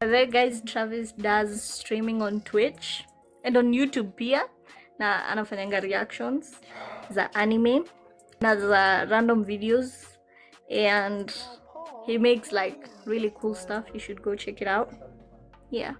There guys, Travis does streaming on Twitch and on YouTube pia, na anafanyanga reactions za anime na za random videos, and he makes like really cool stuff. You should go check it out. Yeah.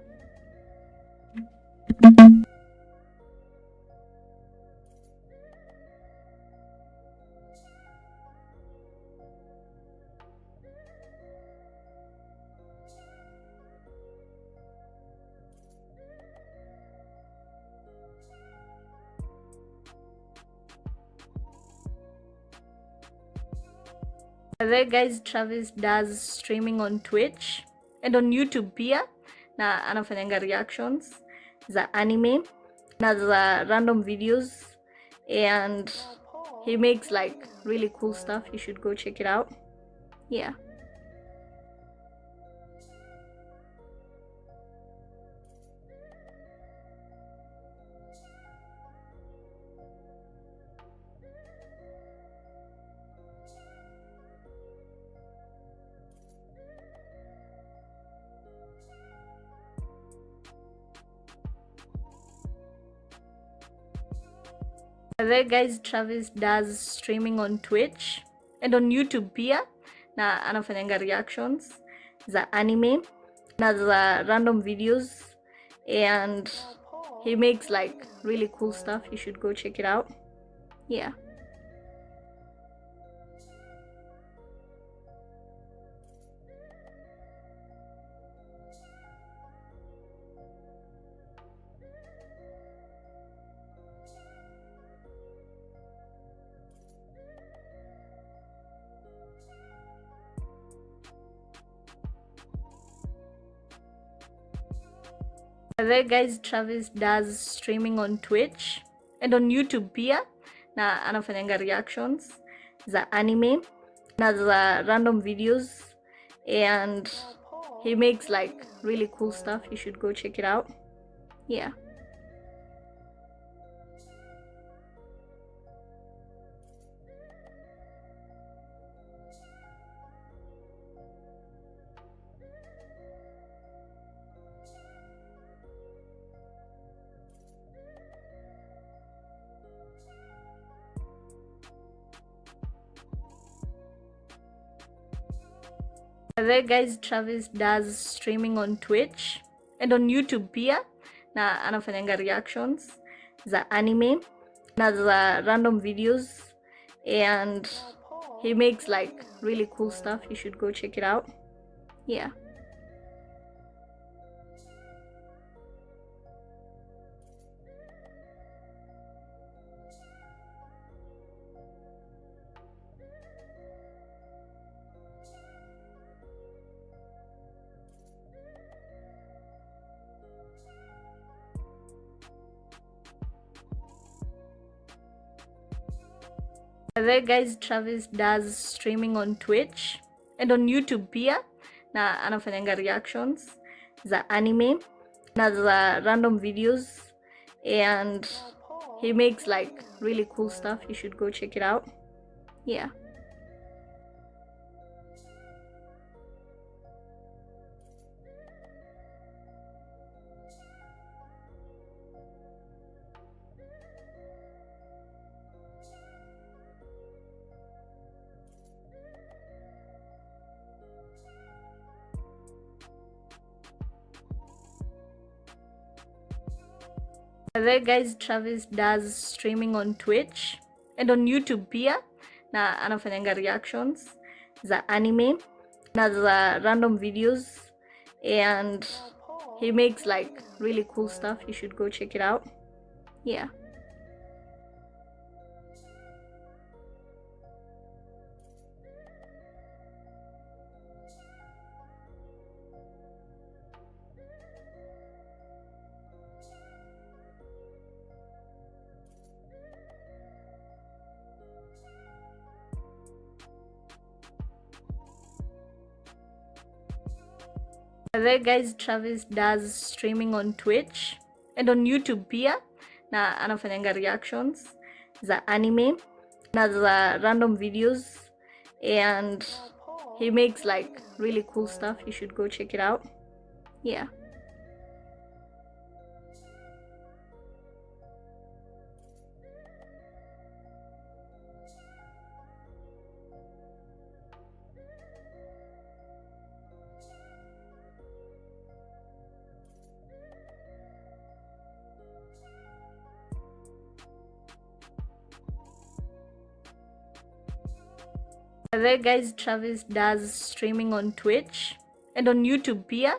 There guys, Travis does streaming on Twitch and on YouTube pia, na anafanyanga reactions za anime na za random videos, and he makes like really cool stuff. You should go check it out. Yeah. There guys, Travis does streaming on Twitch and on YouTube pia, na anafanyanga reactions za anime na za random videos, and he makes like really cool stuff. You should go check it out. Yeah. There guys, Travis does streaming on Twitch and on YouTube pia, na anafanyanga reactions za anime na za random videos, and he makes like really cool stuff. You should go check it out. Yeah. There guys, Travis does streaming on Twitch and on YouTube pia, na anafanyanga reactions za anime na za random videos, and he makes like really cool stuff. You should go check it out. Yeah. There guys, Travis does streaming on Twitch and on YouTube pia, na anafanyanga reactions za anime na za random videos, and he makes like really cool stuff. You should go check it out. Yeah. There guys, Travis does streaming on Twitch and on YouTube pia, na anafanyanga reactions za anime na za random videos, and he makes like really cool stuff. You should go check it out. Yeah. There guys, Travis does streaming on Twitch and on YouTube pia, na anafanyanga reactions za anime na za random videos, and he makes like really cool stuff. You should go check it out. Yeah. There guys, Travis does streaming on Twitch and on YouTube pia,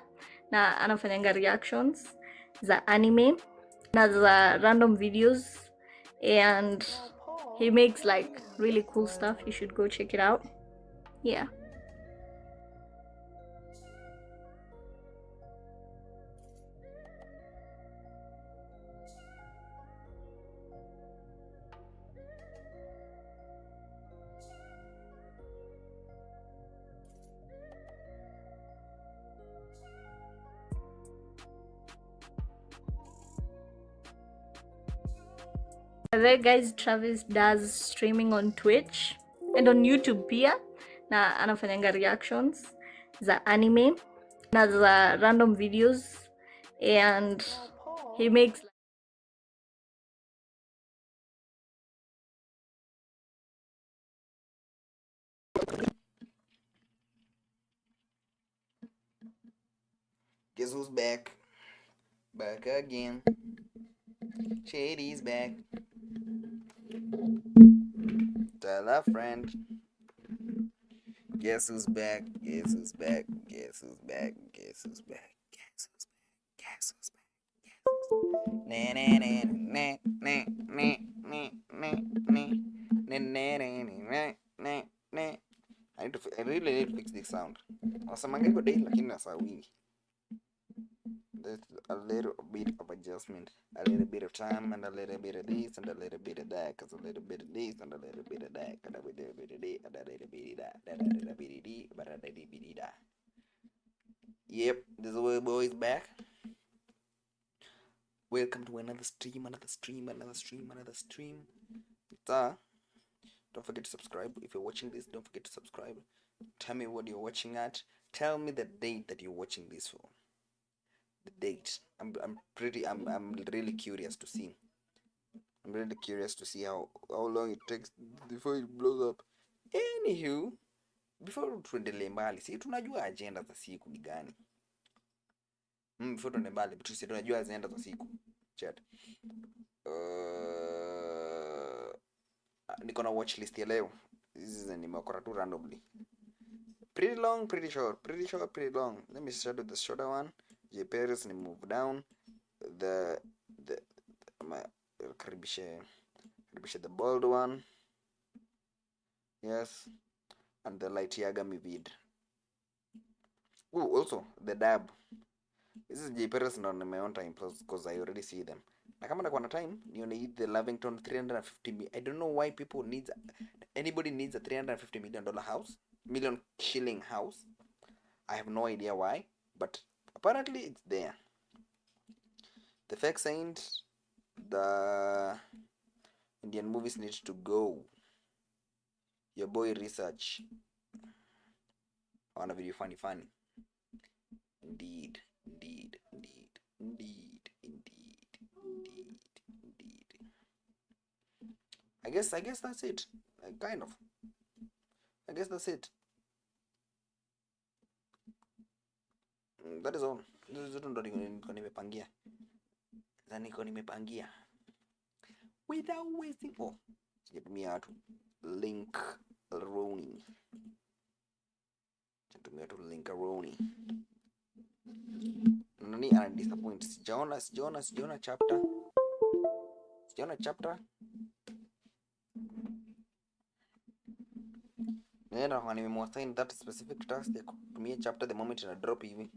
na anafanyanga reactions za anime na za random videos, and he makes like really cool stuff. You should go check it out. Yeah. There guys, Travis does streaming on Twitch and on YouTube pia, na anafanyanga reactions za anime na za random videos, and he makes Guess who's back? Back again. Shady's back. Tell a friend. Guess who's back? Guess who's back? Guess who's back? Guess who's back? Guess who's back? Guess who's back? Guess who's back? Na na na na na na na na na na na na na. I really need to fix this sound. Wasamanga iko day lakini nasawini. There's a little bit of adjustment, a little bit of time, and a little bit of this, and a little bit of that, cause a little bit of this, and a little bit of that, and a little bit of this, and a little bit of that, and a little bit of this, but a little bit of that. Yep, this boy is back. Welcome to another stream, another stream, another stream, another stream. Don't forget to subscribe. If you're watching this, don't forget to subscribe. Tell me what you're watching at. Tell me the date that you're watching this for. The date. I'm really curious to see. I'm really curious to see how long it takes before it blows up. Anywho, before tuendelee mbali, si tunajua agenda za siku ni gani? Before tuende mbali, si tunajua agenda za siku. Chat. Niko na watch list ya leo. Hizi nimekora tu randomly. Pretty long, pretty short, pretty short, pretty long. Let me start with the shorter one. J Paris ni move down. Karibishe the bold one. Yes. And the light Yagami vid. Oh, also the dab. This is J Paris not on my own time because I already see them. Na kama nakuwa na time, nione the Lavington 350 million. I don't know why anybody needs a $350 million house, million shilling house. I have no idea why, but apparently it's there. The fake saint, the Indian movies need to go. Your boy research on a video funny. Indeed. I guess that's it. Kind of. I guess that's it. That is all. This is ndo niko nimepangia. Without wasting. Oh, sijatumia tu link Roni. Sijatumia tu link Roni. Nani ana disappoint? Sijaona chapter. Nenda kwa nimemwassign that specific task ya kutumia chapter the moment ina drop hivi.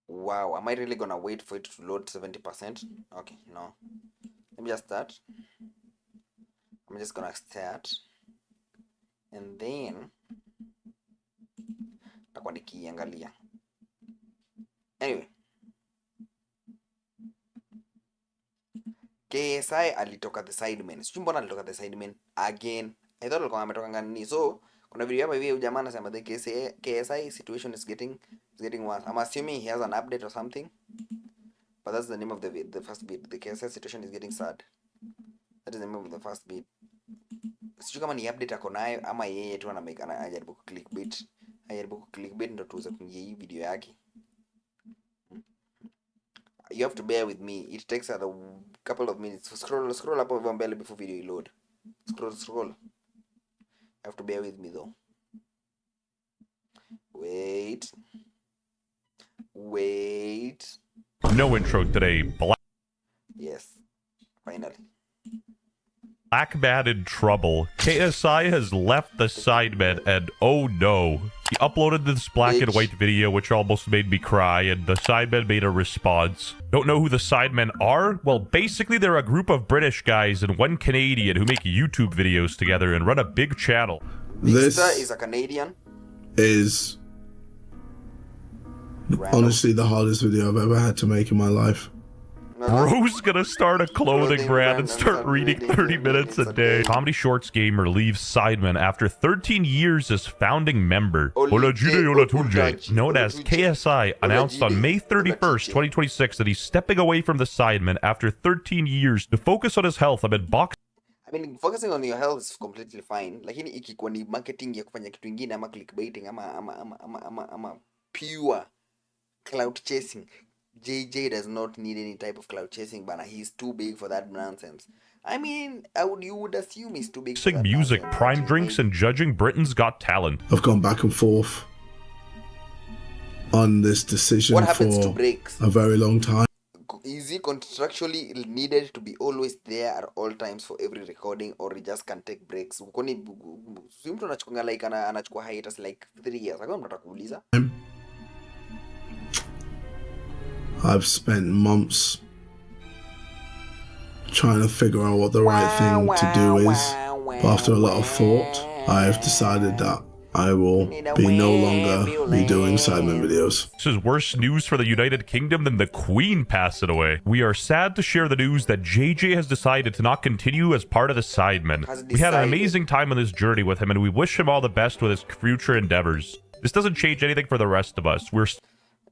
Wow, am I really gonna wait for it to load 70%? Okay, no. Let me just start. I'm just gonna start. And then takuwa nikiangalia. Anyway. KSI alitoka the sidemen. Sijui mbona alitoka the sidemen again. I thought alikuwa ametoka ngani. So, kuna video hapa hivi jamaa anasema the KSI situation is getting worse. I'm assuming he has an update or something. But that's the name of the first bit. The KSI situation is getting sad. That is the name of the first bit. Sijui kama ni update ako nayo ama yeye tu anajaribu clickbait. Anajaribu clickbait ndo tuweze kuingia hii video yake. You have to bear with me. It takes a couple of minutes. Scroll up over mbele before video load. Scroll. You have to bear with me though. Wait. No intro today. Yes. Finally. Black man in trouble. KSI has left the Sidemen, and oh no. He uploaded this black and white video, which almost made me cry, and the Sidemen made a response. Don't know who the Sidemen are? Well, basically they're a group of British guys and one Canadian who make YouTube videos together and run a big channel. This is a Canadian. Is honestly the hardest video I've ever had to make in my life. Bro's gonna start a clothing brand and start reading 30 minutes a day. Comedy Shorts gamer leaves Sidemen after 13 years as founding member. Olajide, known as KSI, announced on May 31st, 2026 that he's stepping away from the Sidemen after 13 years to focus on his health amid boxing. I mean, focusing on your health is completely fine. Lakini ikikuwa ni marketing ya kufanya kitu ingine ama clickbaiting ama pure cloud chasing. JJ does not need any type of cloud chasing, but he's too big for that nonsense. I mean, you would assume he's too big for that music, nonsense. prime drinks, and judging Britain's Got Talent. I've gone back and forth on this decision What happens for to breaks? a very long time. Is he contractually needed to be always there at all times for every recording, or he just can take breaks? Kwani mtu anachukua like anachukua hiatus like 3 years. Hakuna mtu atakuuliza. I've spent months trying to figure out what the right thing to do is. But after a lot of thought, I have decided that I will be no longer be doing Sidemen videos. This is worse news for the United Kingdom than the Queen passing away. We are sad to share the news that JJ has decided to not continue as part of the Sidemen. We had an amazing time on this journey with him, and we wish him all the best with his future endeavors. This doesn't change anything for the rest of us. We're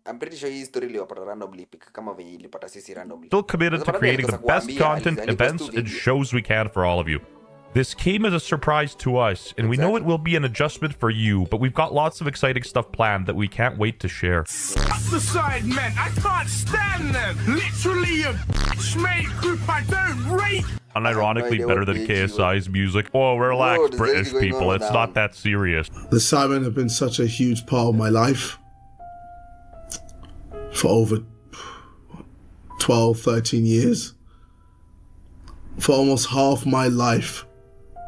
I'm pretty sure hii story ilipata randomly kama venye ilipata sisi randomly. Still committed to creating the best content, events, and shows we can for all of you. This came as a surprise to us, and we know it will be an adjustment for you, but we've got lots of exciting stuff planned that we can't wait to share. Fuck the Sidemen, I can't stand them. Literally a bitch-made group I don't rate. Unironically better than KSI's music. Oh, relax, British people. It's not that serious. The Sidemen have been such a huge part of my life for over 12, 13 years. For almost half my life,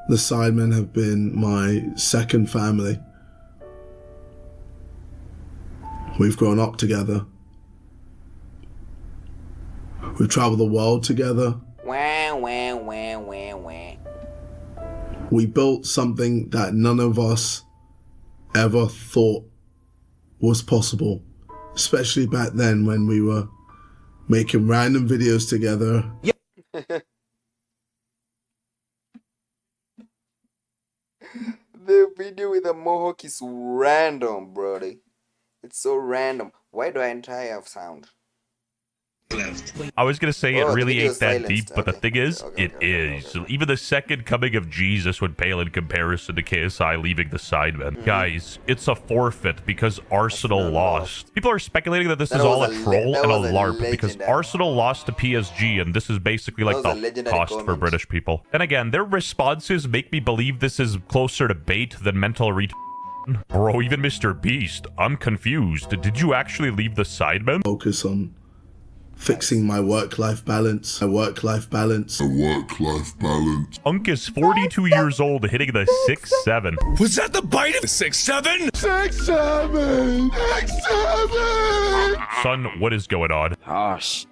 the Sidemen have been my second family. We've grown up together. We've traveled the world together. We built something that none of us ever thought was possible. Especially back then when we were making random videos together. The video with the mohawk is random, brody. It's so random. Why do I entirely have sound? I was gonna say it really ain't that silenced. deep, but the thing is, it is. Even the second coming of Jesus would pale in comparison to KSI leaving the Sidemen. Guys, it's a forfeit because Arsenal lost. People are speculating that this is all a troll and a LARP because Arsenal lost to PSG, and this is basically like the cost for British people. And again, their responses make me believe this is closer to bait than mental Bro, even Mr. Beast, I'm confused. Did you actually leave the Sidemen? Focus on fixing my work-life balance, Unk is 42 years old, hitting the 6'7". Was that the bite of 6'7"? 6'7"! Son, what is going on? Oh, shit.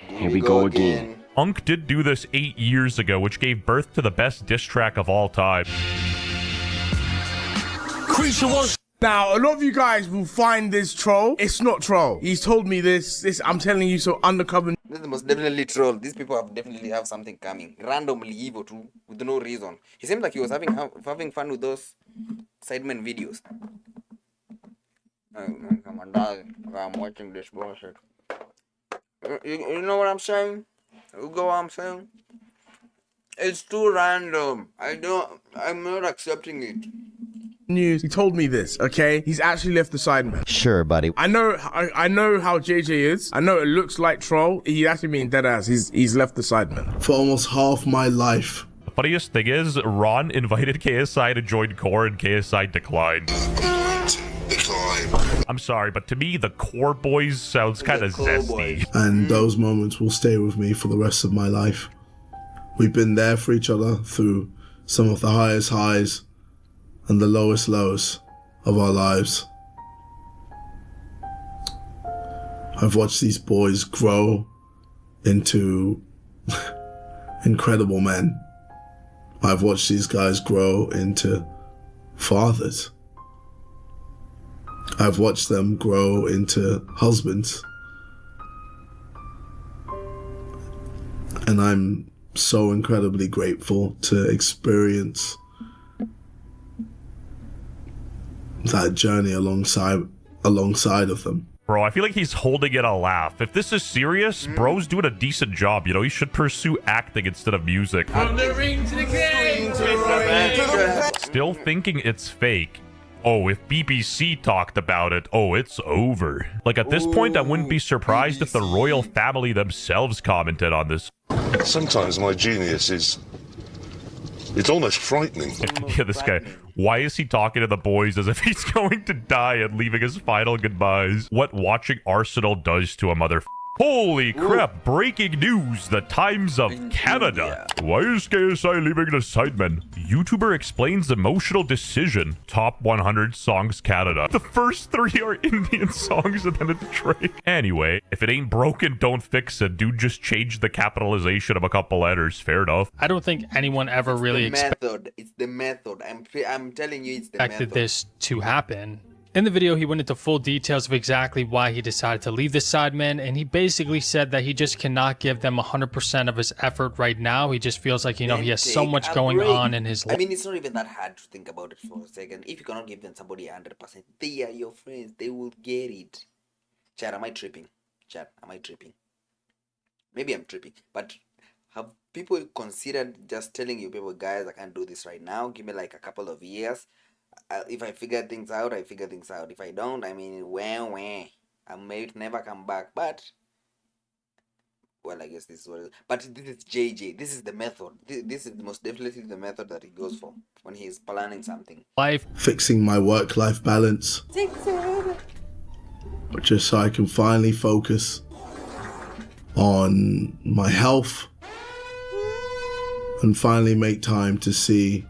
Here we go again. Unk did do this 8 years ago, which gave birth to the best diss track of all time. Creature was. Now, a lot of you guys will find this troll. It's not troll. He's told me this. I'm telling you, so undercover. This is most definitely troll. These people definitely have something coming. Randomly evil too, with no reason. He seemed like he was having fun with those Sidemen videos. Come on, dog. I'm watching this bullshit. You know what I'm saying? You go what I'm saying? It's too random. I'm not accepting it. News. He told me this, okay? He's actually left the Sidemen. Sure, buddy. I know how JJ is. I know it looks like troll. He's actually being dead ass. He's left the Sidemen. For almost half my life. The funniest thing is, Ron invited KSI to join Core and KSI declined. I'm sorry, but to me, the Core boys sounds kind of zesty. And those moments will stay with me for the rest of my life. We've been there for each other through some of the highest highs and the lowest lows of our lives. I've watched these boys grow into incredible men. I've watched these guys grow into fathers. I've watched them grow into husbands. And I'm so incredibly grateful to experience that journey alongside of them. Bro, I feel like he's holding in a laugh. If this is serious, bro's doing a decent job. You know, he should pursue acting instead of music. From the ring to the king. Still thinking it's fake. Oh, if BBC talked about it, oh, it's over. Like, at this point, I wouldn't be surprised if the royal family themselves commented on this. Sometimes my genius is... it's almost frightening. Yeah, this guy. Why is he talking to the boys as if he's going to die and leaving his final goodbyes? What watching Arsenal does to a mother... Holy crap, breaking news, the Times of Canada. Why is KSI leaving the Sidemen? YouTuber explains emotional decision. Top 100 songs Canada. The first 3 are Indian songs and then it's Drake. Anyway, if it ain't broken, don't fix it. Dude, just change the capitalization of a couple letters. Fair enough. I don't think anyone ever really expected. It's the method. I'm telling you, it's the method. Expected this to happen. In the video, he went into full details of exactly why he decided to leave the Sidemen, and he basically said that he just cannot give them 100% of his effort right now. He just feels like, you know, he has so much going on in his life. I mean, it's not even that hard to think about it for a second. If you cannot give them somebody 100%, they are your friends. They will get it. Chat, am I tripping? Chat, am I tripping? Maybe I'm tripping, but have people considered just telling you people, guys, I can't do this right now. Give me like a couple of years. If I figure things out, I figure things out. If I don't, I mean, I may never come back. But, well, I guess this is what it is. But this is JJ. This is the method. This is most definitely the method that he goes for when he's planning something. Fixing my work-life balance. Just so I can finally focus on my health and finally make time to see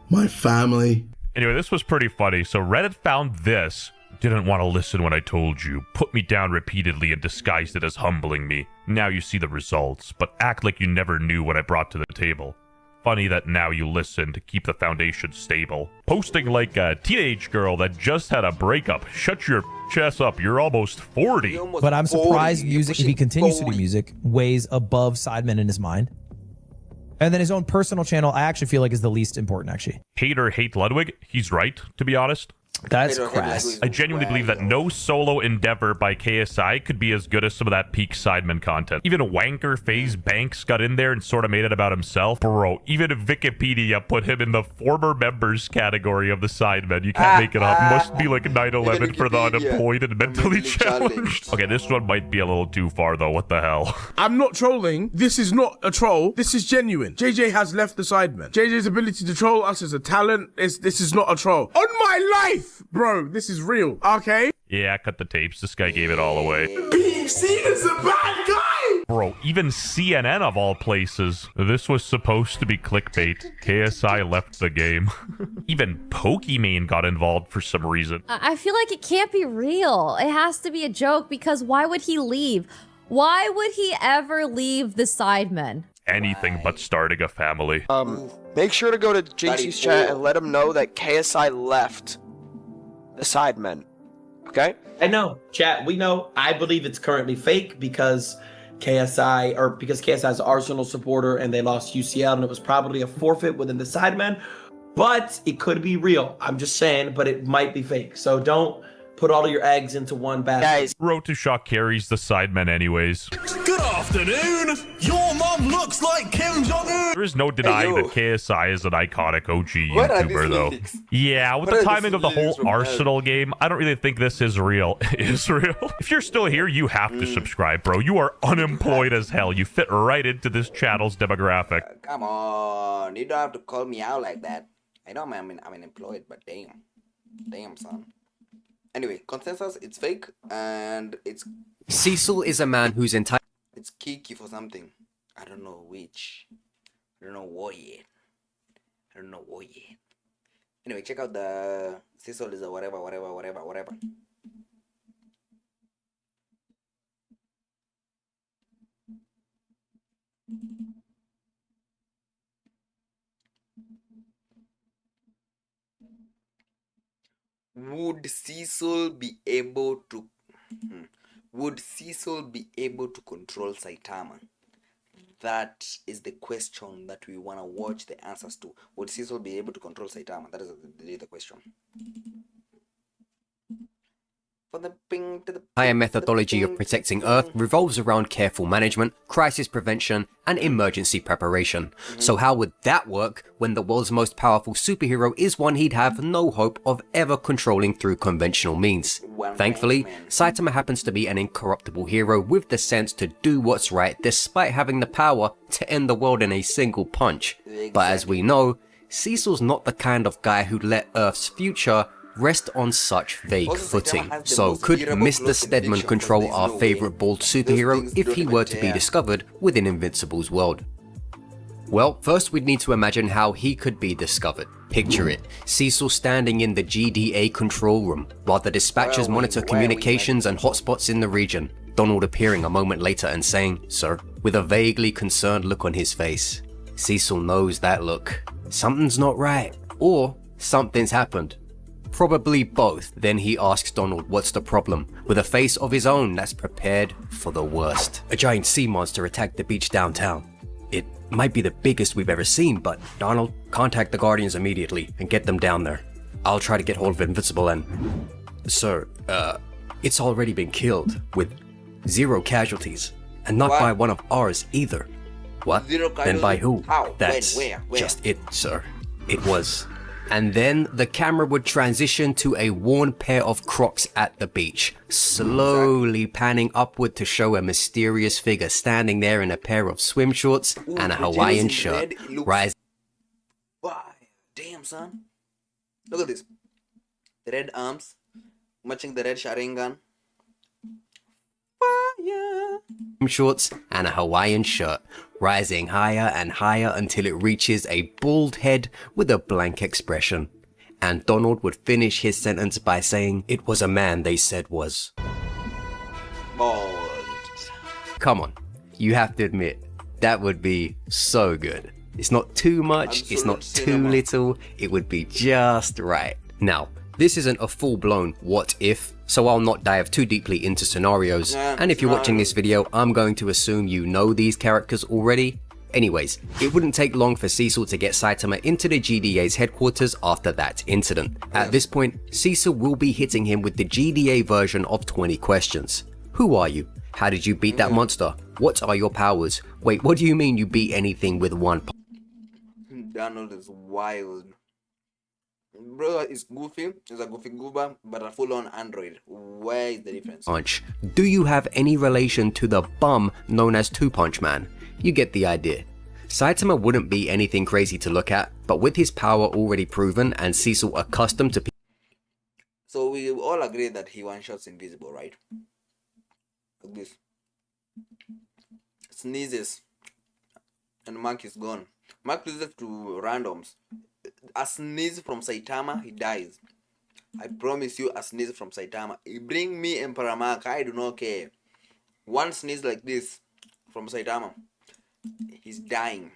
my family. Anyway, this was pretty funny. So Reddit found this. Didn't want to listen when I told you. Put me down repeatedly and disguised it as humbling me. Now you see the results, but act like you never knew what I brought to the table. Funny that now you listen to keep the foundation stable. Posting like a teenage girl that just had a breakup. Shut your chest up, you're almost 40. But I'm surprised music, if he continues to do music, weighs above Sidemen in his mind. And then his own personal channel, I actually feel like is the least important, actually. Hater hate Ludwig? He's right, to be honest. That's crass. I genuinely believe that no solo endeavor by KSI could be as good as some of that peak Sidemen content. Even Wanker FaZe Banks got in there and sort of made it about himself. Bro, even Wikipedia put him in the former members category of the Sidemen. You can't make it up. Must be like 9/11 for the unemployed and mentally challenged. Okay, this one might be a little too far though. What the hell? I'm not trolling. This is not a troll. This is genuine. JJ has left the Sidemen. JJ's ability to troll us is a talent. This is not a troll. On my life! Bro, this is real, okay? Yeah, cut the tapes. This guy gave it all away. Being seen as a bad guy! Bro, even CNN of all places. This was supposed to be clickbait. KSI left the game. Even Pokimane got involved for some reason. I feel like it can't be real. It has to be a joke because why would he leave? Why would he ever leave the Sidemen? Anything but starting a family. Make sure to go to JC's chat and let him know that KSI left the Sidemen. Okay? I know, chat. We know. I believe it's currently fake because KSI's an Arsenal supporter and they lost UCL and it was probably a forfeit within the Sidemen. But it could be real. I'm just saying, but it might be fake. So don't put all of your eggs into one basket. Road to Shock carries the Sidemen anyways. Good afternoon. Your mom looks like Kim Jong-un. There is no denying that KSI is an iconic OG What are YouTuber, these though. leaks? Yeah, with What the are timing these of the whole leaks from Arsenal game, I don't really think this is real. Is real? If you're still here, you have to subscribe, bro. You are unemployed as hell. You fit right into this channel's demographic. Come on, you don't have to call me out like that. I know I'm unemployed, but damn, son. Anyway, consensus, it's fake, and it's... Cecil is a man who's entitled... It's Kiki for something. I don't know which. I don't know what yet. Anyway, check out the... Cecil is a whatever. Would Cecil be able to control Saitama? That is the question that we want to watch the answers to. Would Cecil be able to control Saitama? That is the question. Entire methodology of protecting Earth revolves around careful management, crisis prevention, and emergency preparation. So how would that work when the world's most powerful superhero is one he'd have no hope of ever controlling through conventional means? Thankfully, Saitama happens to be an incorruptible hero with the sense to do what's right despite having the power to end the world in a single punch. But as we know, Cecil's not the kind of guy who'd let Earth's future rest on such vague footing. So could Mr. Stedman control our favorite bald superhero if he were to be discovered within Invincible's world? Well, first we'd need to imagine how he could be discovered. Picture it, Cecil standing in the GDA control room, while the dispatchers monitor communications and hotspots in the region. Donald appearing a moment later and saying, "Sir," with a vaguely concerned look on his face. Cecil knows that look. Something's not right, or something's happened. Probably both. Then he asks Donald what's the problem, with a face of his own that's prepared for the worst. A giant sea monster attacked the beach downtown. It might be the biggest we've ever seen, but Donald, contact the Guardians immediately and get them down there. I'll try to get hold of Invincible and... Sir, it's already been killed, with 0 casualties, and not by one of ours either. What? Then by who? How? That's Where? just it, sir. It was... And then the camera would transition to a worn pair of Crocs at the beach, slowly panning upward to show a mysterious figure standing there in a pair of swim shorts and a Hawaiian shirt. Damn, son. Look at this. The red arms, matching the red Sharingan. Shorts and a Hawaiian shirt, rising higher and higher until it reaches a bald head with a blank expression. And Donald would finish his sentence by saying, "It was a man they said was bald." Come on, you have to admit, that would be so good. It's not too much, it's not too little, it would be just right. Now, this isn't a full-blown what if, so I'll not dive too deeply into scenarios, and if you're watching this video, I'm going to assume you know these characters already. Anyways, it wouldn't take long for Cecil to get Saitama into the GDA's headquarters after that incident. At this point, Cecil will be hitting him with the GDA version of 20 questions. Who are you? How did you beat that monster? What are your powers? Wait, what do you mean you beat anything with one punch? Donald is wild. Bro is goofy, he's a goofy goober, but a full-on android. Where is the difference? Punch. Do you have any relation to the bum known as Two Punch Man? You get the idea. Saitama wouldn't be anything crazy to look at, but with his power already proven and Cecil accustomed to So we all agree that he one-shots invisible, right? Like this. Sneezes. And Mark is gone. Mark loses to randoms. A sneeze from Saitama, he dies. I promise you, a sneeze from Saitama. Bring me Emperor Mark, I do not care. One sneeze like this from Saitama, he's dying.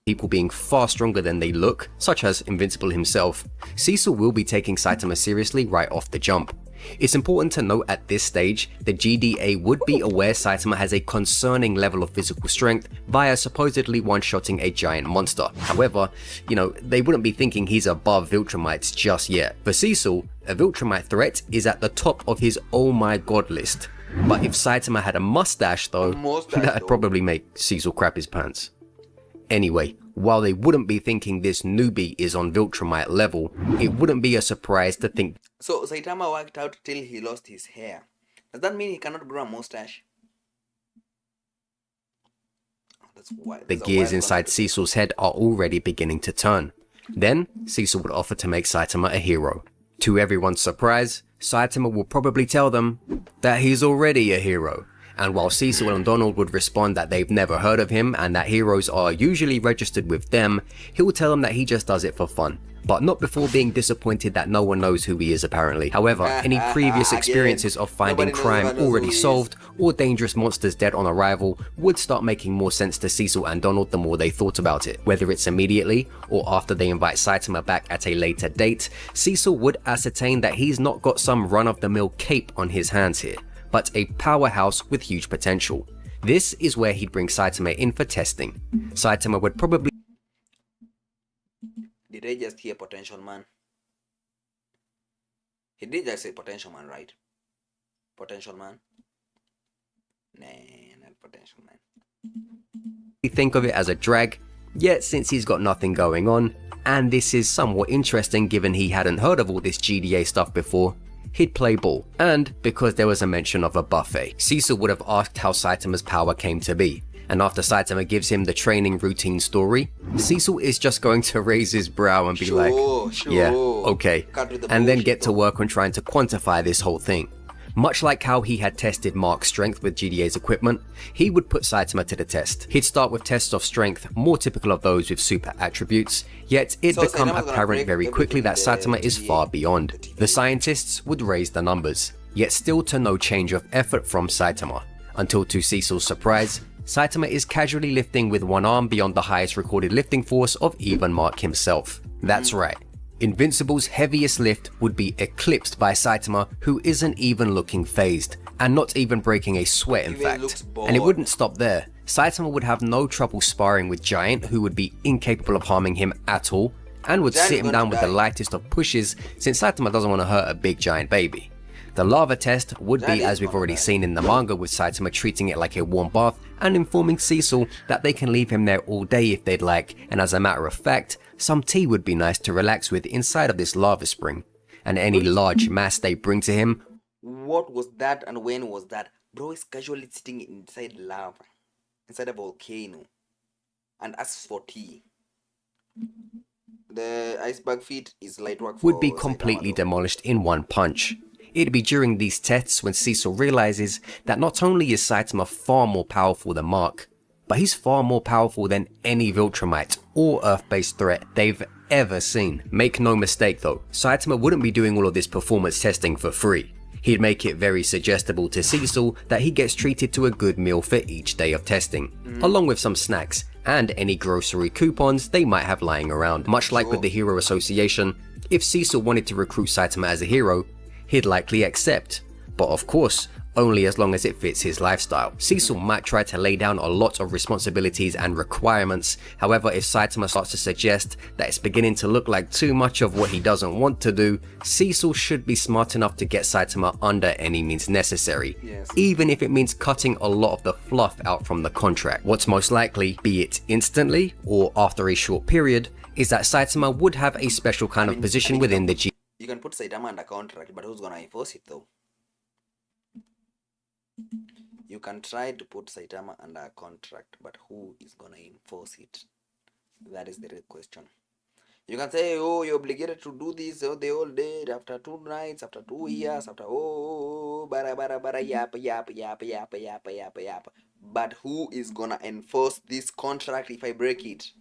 People being far stronger than they look, such as Invincible himself, Cecil will be taking Saitama seriously right off the jump. It's important to note at this stage, the GDA would be aware Saitama has a concerning level of physical strength via supposedly one-shotting a giant monster. However, they wouldn't be thinking he's above Viltrumites just yet. For Cecil, a Viltrumite threat is at the top of his oh my god list. But if Saitama had a mustache though, that'd probably make Cecil crap his pants. Anyway, while they wouldn't be thinking this newbie is on Viltrumite level, it wouldn't be a surprise to think. So Saitama worked out till he lost his hair. Does that mean he cannot grow a mustache? That's wild. The gears inside Cecil's head are already beginning to turn. Then, Cecil would offer to make Saitama a hero. To everyone's surprise, Saitama will probably tell them that he's already a hero. And while Cecil and Donald would respond that they've never heard of him and that heroes are usually registered with them, he'll tell them that he just does it for fun. But not before being disappointed that no one knows who he is apparently. However, any previous experiences of finding crime already solved or dangerous monsters dead on arrival would start making more sense to Cecil and Donald the more they thought about it. Whether it's immediately or after they invite Saitama back at a later date, Cecil would ascertain that he's not got some run-of-the-mill cape on his hands here, but a powerhouse with huge potential. This is where he'd bring Saitama in for testing. Saitama would probably... Did I just hear potential man? He did just say potential man, right? Potential man? Nah, not potential man. think of it as a drag, yet since he's got nothing going on, and this is somewhat interesting given he hadn't heard of all this GDA stuff before, he'd play ball. And because there was a mention of a buffet, Cecil would have asked how Saitama's power came to be. And after Saitama gives him the training routine story, Cecil is just going to raise his brow and be yeah, okay, and then get to work on trying to quantify this whole thing. Much like how he had tested Mark's strength with GDA's equipment, he would put Saitama to the test. He'd start with tests of strength more typical of those with super attributes, yet it'd become apparent very quickly that Saitama is far beyond. The scientists would raise the numbers, yet still to no change of effort from Saitama, until to Cecil's surprise, Saitama is casually lifting with one arm beyond the highest recorded lifting force of even Mark himself. That's right. Invincible's heaviest lift would be eclipsed by Saitama, who isn't even looking phased, and not even breaking a sweat in fact. And it wouldn't stop there. Saitama would have no trouble sparring with Giant, who would be incapable of harming him at all, and would sit him down with the lightest of pushes, since Saitama doesn't want to hurt a big giant baby. The lava test would be as we've already seen in the manga, with Saitama treating it like a warm bath and informing Cecil that they can leave him there all day if they'd like, and as a matter of fact, some tea would be nice to relax with inside of this lava spring, and any large mass they bring to him. What was that and when was that? Bro is casually sitting inside lava, inside a volcano, and asks for tea. The iceberg feet is light work for would be completely demolished in one punch. It'd be during these tests when Cecil realizes that not only is Saitama far more powerful than Mark, but he's far more powerful than any Viltrumite or Earth-based threat they've ever seen. Make no mistake though, Saitama wouldn't be doing all of this performance testing for free. He'd make it very suggestible to Cecil that he gets treated to a good meal for each day of testing, along with some snacks and any grocery coupons they might have lying around. Much like with the Hero Association, if Cecil wanted to recruit Saitama as a hero, he'd likely accept, but of course, only as long as it fits his lifestyle. Cecil might try to lay down a lot of responsibilities and requirements, however if Saitama starts to suggest that it's beginning to look like too much of what he doesn't want to do, Cecil should be smart enough to get Saitama under any means necessary, even if it means cutting a lot of the fluff out from the contract. What's most likely, be it instantly or after a short period, is that Saitama would have a special kind of position within the G. You can put Saitama under contract, but who's gonna enforce it though? You can try to put Saitama under a contract, but who is gonna enforce it? That is the real question. You can say, oh, you're obligated to do this, oh, they all did after 2 nights, after 2 years, after bara, yappa, yappa, yappa, yappa, yappa, yappa, yappa. But who is gonna enforce this contract if I break it?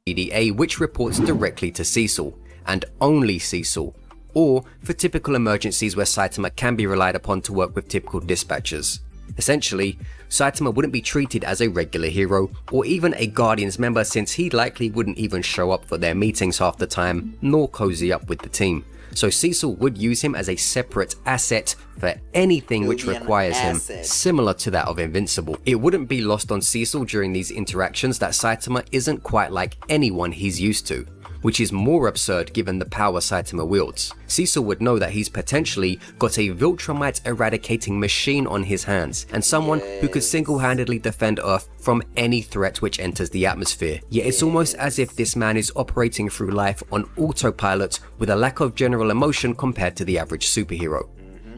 CDA, which reports directly to Cecil, and only Cecil, or for typical emergencies where Saitama can be relied upon to work with typical dispatchers. Essentially, Saitama wouldn't be treated as a regular hero or even a Guardians member, since he likely wouldn't even show up for their meetings half the time, nor cozy up with the team. So Cecil would use him as a separate asset for anything which requires him, similar to that of Invincible. It wouldn't be lost on Cecil during these interactions that Saitama isn't quite like anyone he's used to, which is more absurd given the power Saitama wields. Cecil would know that he's potentially got a Viltrumite eradicating machine on his hands, and someone who could single-handedly defend Earth from any threat which enters the atmosphere. Yet it's almost as if this man is operating through life on autopilot with a lack of general emotion compared to the average superhero.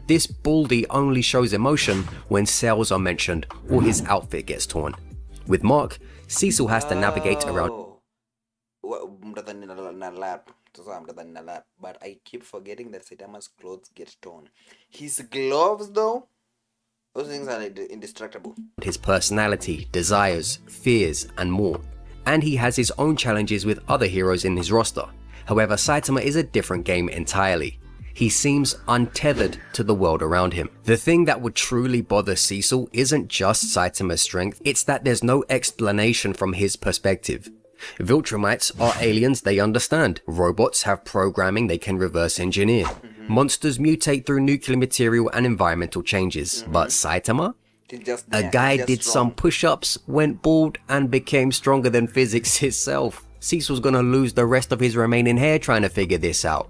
This baldy only shows emotion when cells are mentioned or his outfit gets torn. With Mark, Cecil has to navigate around. But I keep forgetting that Saitama's clothes get torn. His gloves, though, those things are indestructible. His personality, desires, fears, and more. And he has his own challenges with other heroes in his roster. However, Saitama is a different game entirely. He seems untethered to the world around him. The thing that would truly bother Cecil isn't just Saitama's strength, it's that there's no explanation from his perspective. Viltrumites are aliens they understand. Robots have programming they can reverse engineer. Monsters mutate through nuclear material and environmental changes. But Saitama? A guy did some push-ups, went bald, and became stronger than physics itself. Cecil's gonna lose the rest of his remaining hair trying to figure this out.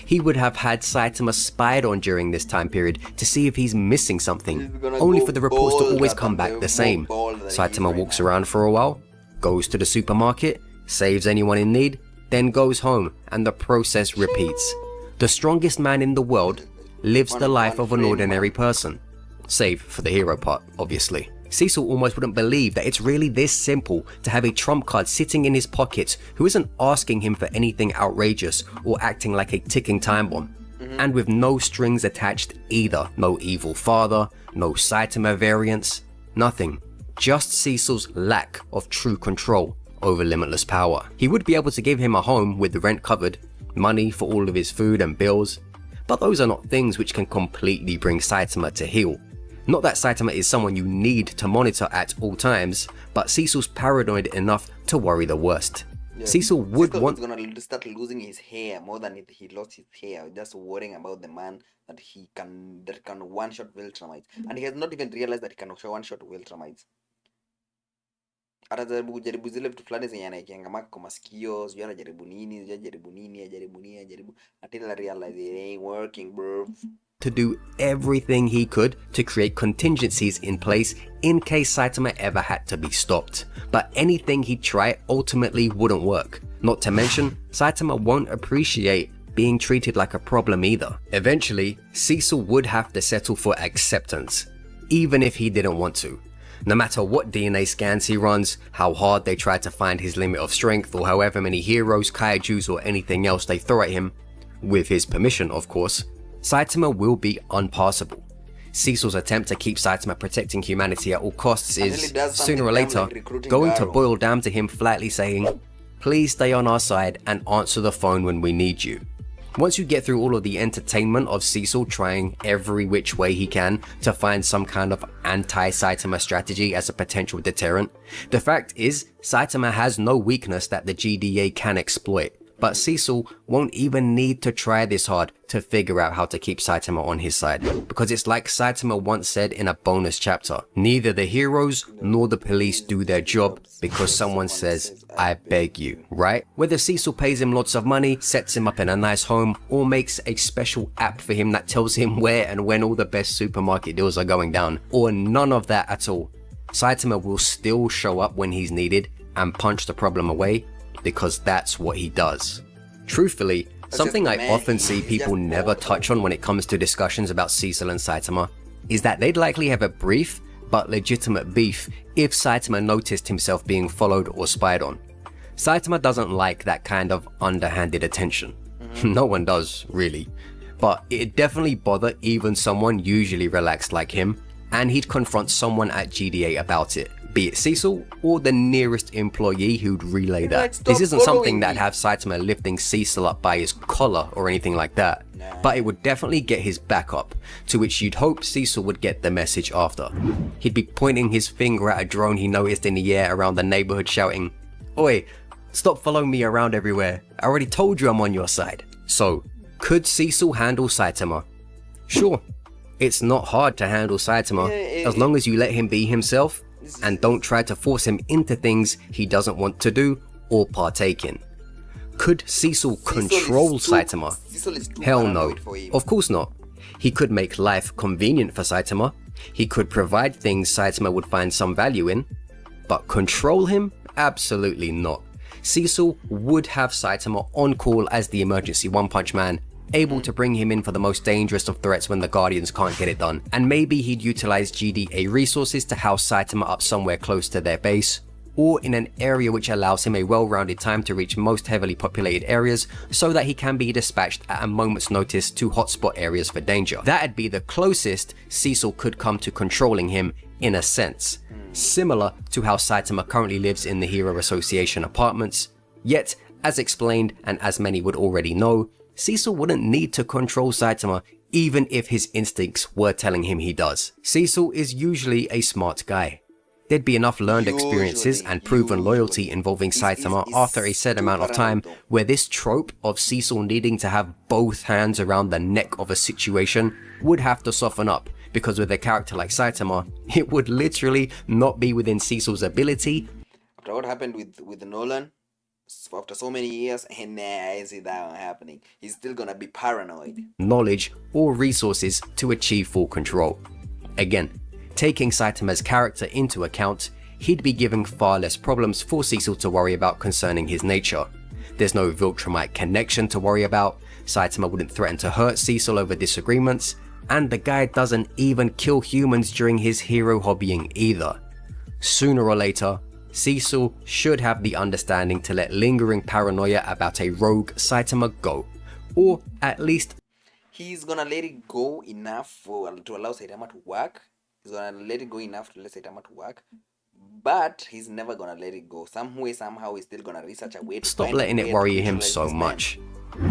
He would have had Saitama spied on during this time period to see if he's missing something, only for the reports to always come back the same. Saitama walks around for a while, goes to the supermarket, saves anyone in need, then goes home, and the process repeats. The strongest man in the world lives the life of an ordinary person. Save for the hero part, obviously. Cecil almost wouldn't believe that it's really this simple to have a trump card sitting in his pocket who isn't asking him for anything outrageous or acting like a ticking time bomb. And with no strings attached either. No evil father, no Saitama variants, nothing. Just Cecil's lack of true control over limitless power. He would be able to give him a home with the rent covered, money for all of his food and bills, but those are not things which can completely bring Saitama to heel. Not that Saitama is someone you need to monitor at all times, but Cecil's paranoid enough to worry the worst. Yeah. Cecil would want... He's gonna start losing his hair more than he lost his hair, just worrying about the man that can one-shot Viltrumites. And he has not even realized that he can one-shot Viltrumites. Atajaribu zile vitu fulani zenye anaekianga kwa masikio, sijui anajaribu nini, until I realize it ain't working, bro. To do everything he could to create contingencies in place in case Saitama ever had to be stopped. But anything he'd try ultimately wouldn't work. Not to mention, Saitama won't appreciate being treated like a problem either. Eventually, Cecil would have to settle for acceptance, even if he didn't want to. No matter what DNA scans he runs, how hard they try to find his limit of strength, or however many heroes, kaijus, or anything else they throw at him, with his permission of course, Saitama will be unpassable. Cecil's attempt to keep Saitama protecting humanity at all costs is, sooner or later, going to boil down to him flatly saying, "Please stay on our side and answer the phone when we need you." Once you get through all of the entertainment of Cecil trying every which way he can to find some kind of anti-Saitama strategy as a potential deterrent, the fact is Saitama has no weakness that the GDA can exploit. But Cecil won't even need to try this hard to figure out how to keep Saitama on his side, because it's like Saitama once said in a bonus chapter, neither the heroes nor the police do their job because someone says, "I beg you," right? Whether Cecil pays him lots of money, sets him up in a nice home, or makes a special app for him that tells him where and when all the best supermarket deals are going down, or none of that at all, Saitama will still show up when he's needed and punch the problem away, because that's what he does. Truthfully, something I often see people never touch on when it comes to discussions about Cecil and Saitama is that they'd likely have a brief but legitimate beef if Saitama noticed himself being followed or spied on. Saitama doesn't like that kind of underhanded attention. No one does, really. But it'd definitely bother even someone usually relaxed like him, and he'd confront someone at GDA about it, be it Cecil or the nearest employee who'd relay that. This isn't something that'd have Saitama lifting Cecil up by his collar or anything like that, but it would definitely get his back up, to which you'd hope Cecil would get the message after. He'd be pointing his finger at a drone he noticed in the air around the neighborhood shouting, "Oi, stop following me around everywhere. I already told you I'm on your side." So, could Cecil handle Saitama? Sure. It's not hard to handle Saitama, as long as you let him be himself and don't try to force him into things he doesn't want to do or partake in. Could Cecil control Saitama? Hell no. Of course not. He could make life convenient for Saitama. He could provide things Saitama would find some value in. But control him? Absolutely not. Cecil would have Saitama on call as the emergency One Punch Man, able to bring him in for the most dangerous of threats when the Guardians can't get it done. And maybe he'd utilize GDA resources to house Saitama up somewhere close to their base, or in an area which allows him a well-rounded time to reach most heavily populated areas so that he can be dispatched at a moment's notice to hotspot areas for danger. That'd be the closest Cecil could come to controlling him in a sense, similar to how Saitama currently lives in the Hero Association apartments. Yet, as explained and as many would already know, Cecil wouldn't need to control Saitama even if his instincts were telling him he does. Cecil is usually a smart guy. There'd be enough learned experiences and proven loyalty involving Saitama after a set amount of time where this trope of Cecil needing to have both hands around the neck of a situation would have to soften up, because with a character like Saitama, it would literally not be within Cecil's ability. After what happened with Nolan, after so many years, and I see that one happening. He's still gonna be paranoid. Knowledge or resources to achieve full control. Again, taking Saitama's character into account, he'd be giving far less problems for Cecil to worry about concerning his nature. There's no Viltrumite connection to worry about, Saitama wouldn't threaten to hurt Cecil over disagreements, and the guy doesn't even kill humans during his hero hobbying either. Sooner or later, Cecil should have the understanding to let lingering paranoia about a rogue Saitama go, or at least he's gonna let it go enough to allow Saitama to work. He's gonna let it go enough to let Saitama to work, but he's never gonna let it go. Some way, somehow, he's still gonna research a way to stop letting it worry him so much.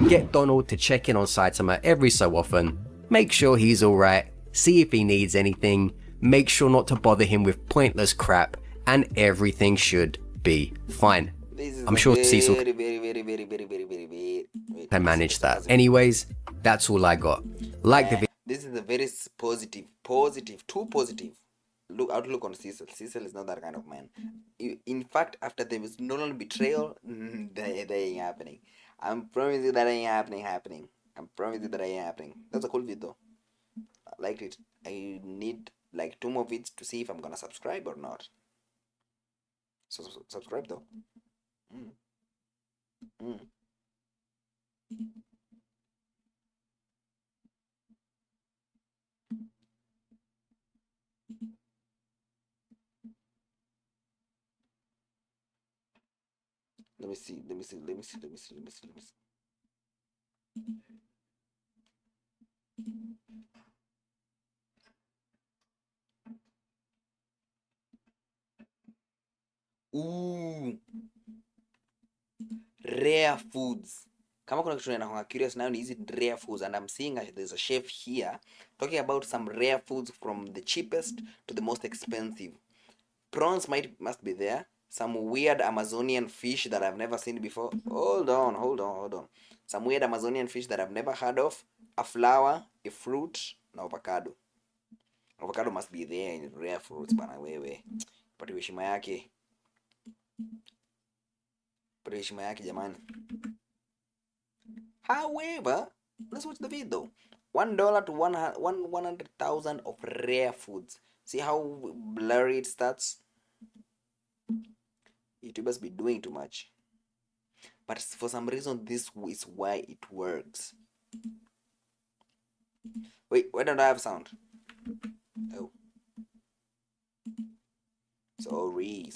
Get Donald to check in on Saitama every so often, make sure he's alright, see if he needs anything, make sure not to bother him with pointless crap, and everything should be fine. I'm sure Cecil can manage that. Anyways, that's all I got. Like the video. This is a very positive, too positive outlook on Cecil. Cecil is not that kind of man. In fact, after the Nolan betrayal, that ain't happening. I'm promising you that ain't happening. I'm promising you that ain't happening. That's a cool video. I liked it. I need like 2 more vids to see if I'm gonna subscribe or not. So subscribe though. Let me see. Ooh, rare foods. Kama kuna kitu nakuwa curious now, is it rare foods? And I'm seeing there's a chef here talking about some rare foods from the cheapest to the most expensive. Prawns must be there. Some weird Amazonian fish that I've never seen before. Hold on. Some weird Amazonian fish that I've never heard of. A flower, a fruit, na avocado. Avocado must be there in rare fruits, bana wewe. Pati heshima yake. Pati heshima yake jamani. However, let's watch the video. $1 to 100,000 of rare foods. See how blurry it starts? YouTubers be doing too much. But for some reason, this is why it works. Wait, why don't I have sound? Oh. Sorry.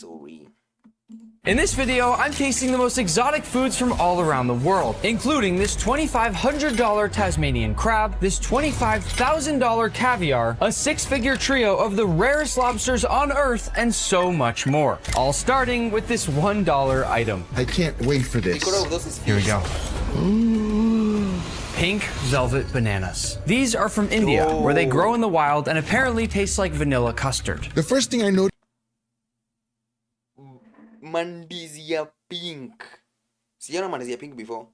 In this video, I'm tasting the most exotic foods from all around the world, including this $2,500 Tasmanian crab, this $25,000 caviar, a six-figure trio of the rarest lobsters on Earth, and so much more. All starting with this $1 item. I can't wait for this. Here we go. Ooh. Pink velvet bananas. These are from India, where they grow in the wild and apparently taste like vanilla custard. The first thing I noticed. Mandizia pink. Sijaona mandizia pink before.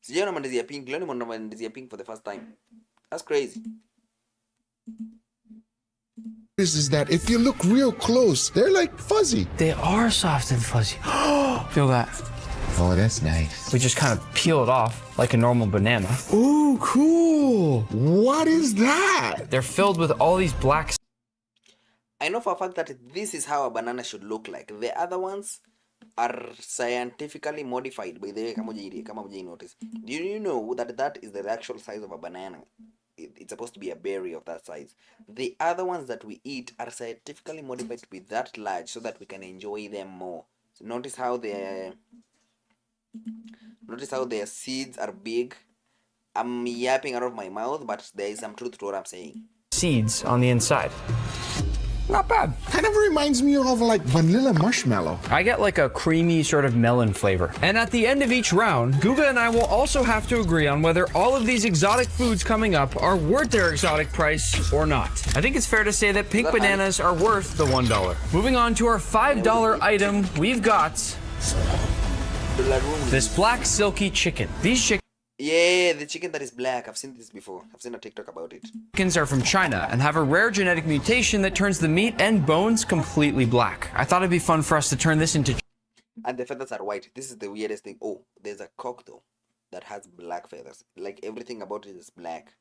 Sijaona mandizia pink. Leo nimeona mandizia pink for the first time. That's crazy. Is that if you look real close, they're like fuzzy. They are soft and fuzzy. Feel that. Oh, that's nice. We just kind of peel it off like a normal banana. Ooh, cool. What is that? They're filled with all these black. I know for a fact that this is how a banana should look like. The other ones are scientifically modified. By the way, kama hujai notice. Do you know that that is the actual size of a banana? It's supposed to be a berry of that size. The other ones that we eat are scientifically modified to be that large so that we can enjoy them more. So notice how their seeds are big. I'm yapping out of my mouth, but there is some truth to what I'm saying. Seeds on the inside. Not bad. Kind of reminds me of like vanilla marshmallow. I get like a creamy sort of melon flavor. And at the end of each round, Guga and I will also have to agree on whether all of these exotic foods coming up are worth their exotic price or not. I think it's fair to say that pink bananas are worth the $1. Moving on to our $5 item, we've got this black silky chicken. These chickens. Yeah, the chicken that is black. I've seen this before. I've seen a TikTok about it. Chickens are from China and have a rare genetic mutation that turns the meat and bones completely black. I thought it'd be fun for us to turn this into. And the feathers are white. This is the weirdest thing. Oh, there's a cock though that has black feathers. Like everything about it is black.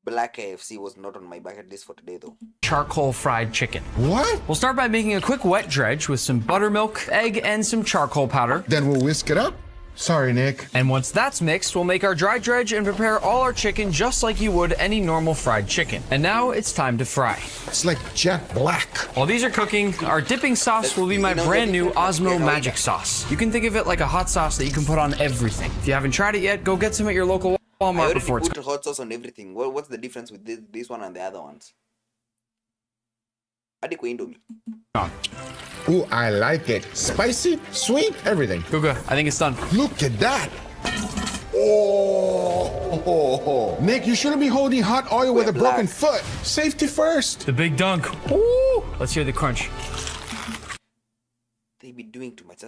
Black KFC was not on my bucket list for today though. Charcoal fried chicken. What? We'll start by making a quick wet dredge with some buttermilk, egg, and some charcoal powder. Then we'll whisk it up. Sorry, Nick. And once that's mixed, we'll make our dry dredge and prepare all our chicken just like you would any normal fried chicken. And now it's time to fry. It's like jet black. While these are cooking, our dipping sauce will be my brand new Osmo Magic Sauce. You can think of it like a hot sauce that you can put on everything. If you haven't tried it yet, go get some at your local Walmart before it's... I already put hot sauce on everything. What's the difference with this one and the other ones? Ooh, I like it. Spicy, sweet, everything. Guga, I think it's done. Look at that. Oh, Nick, you shouldn't be holding hot oil with a broken foot. Safety first. The big dunk. Ooh. Let's hear the crunch. They be doing too much.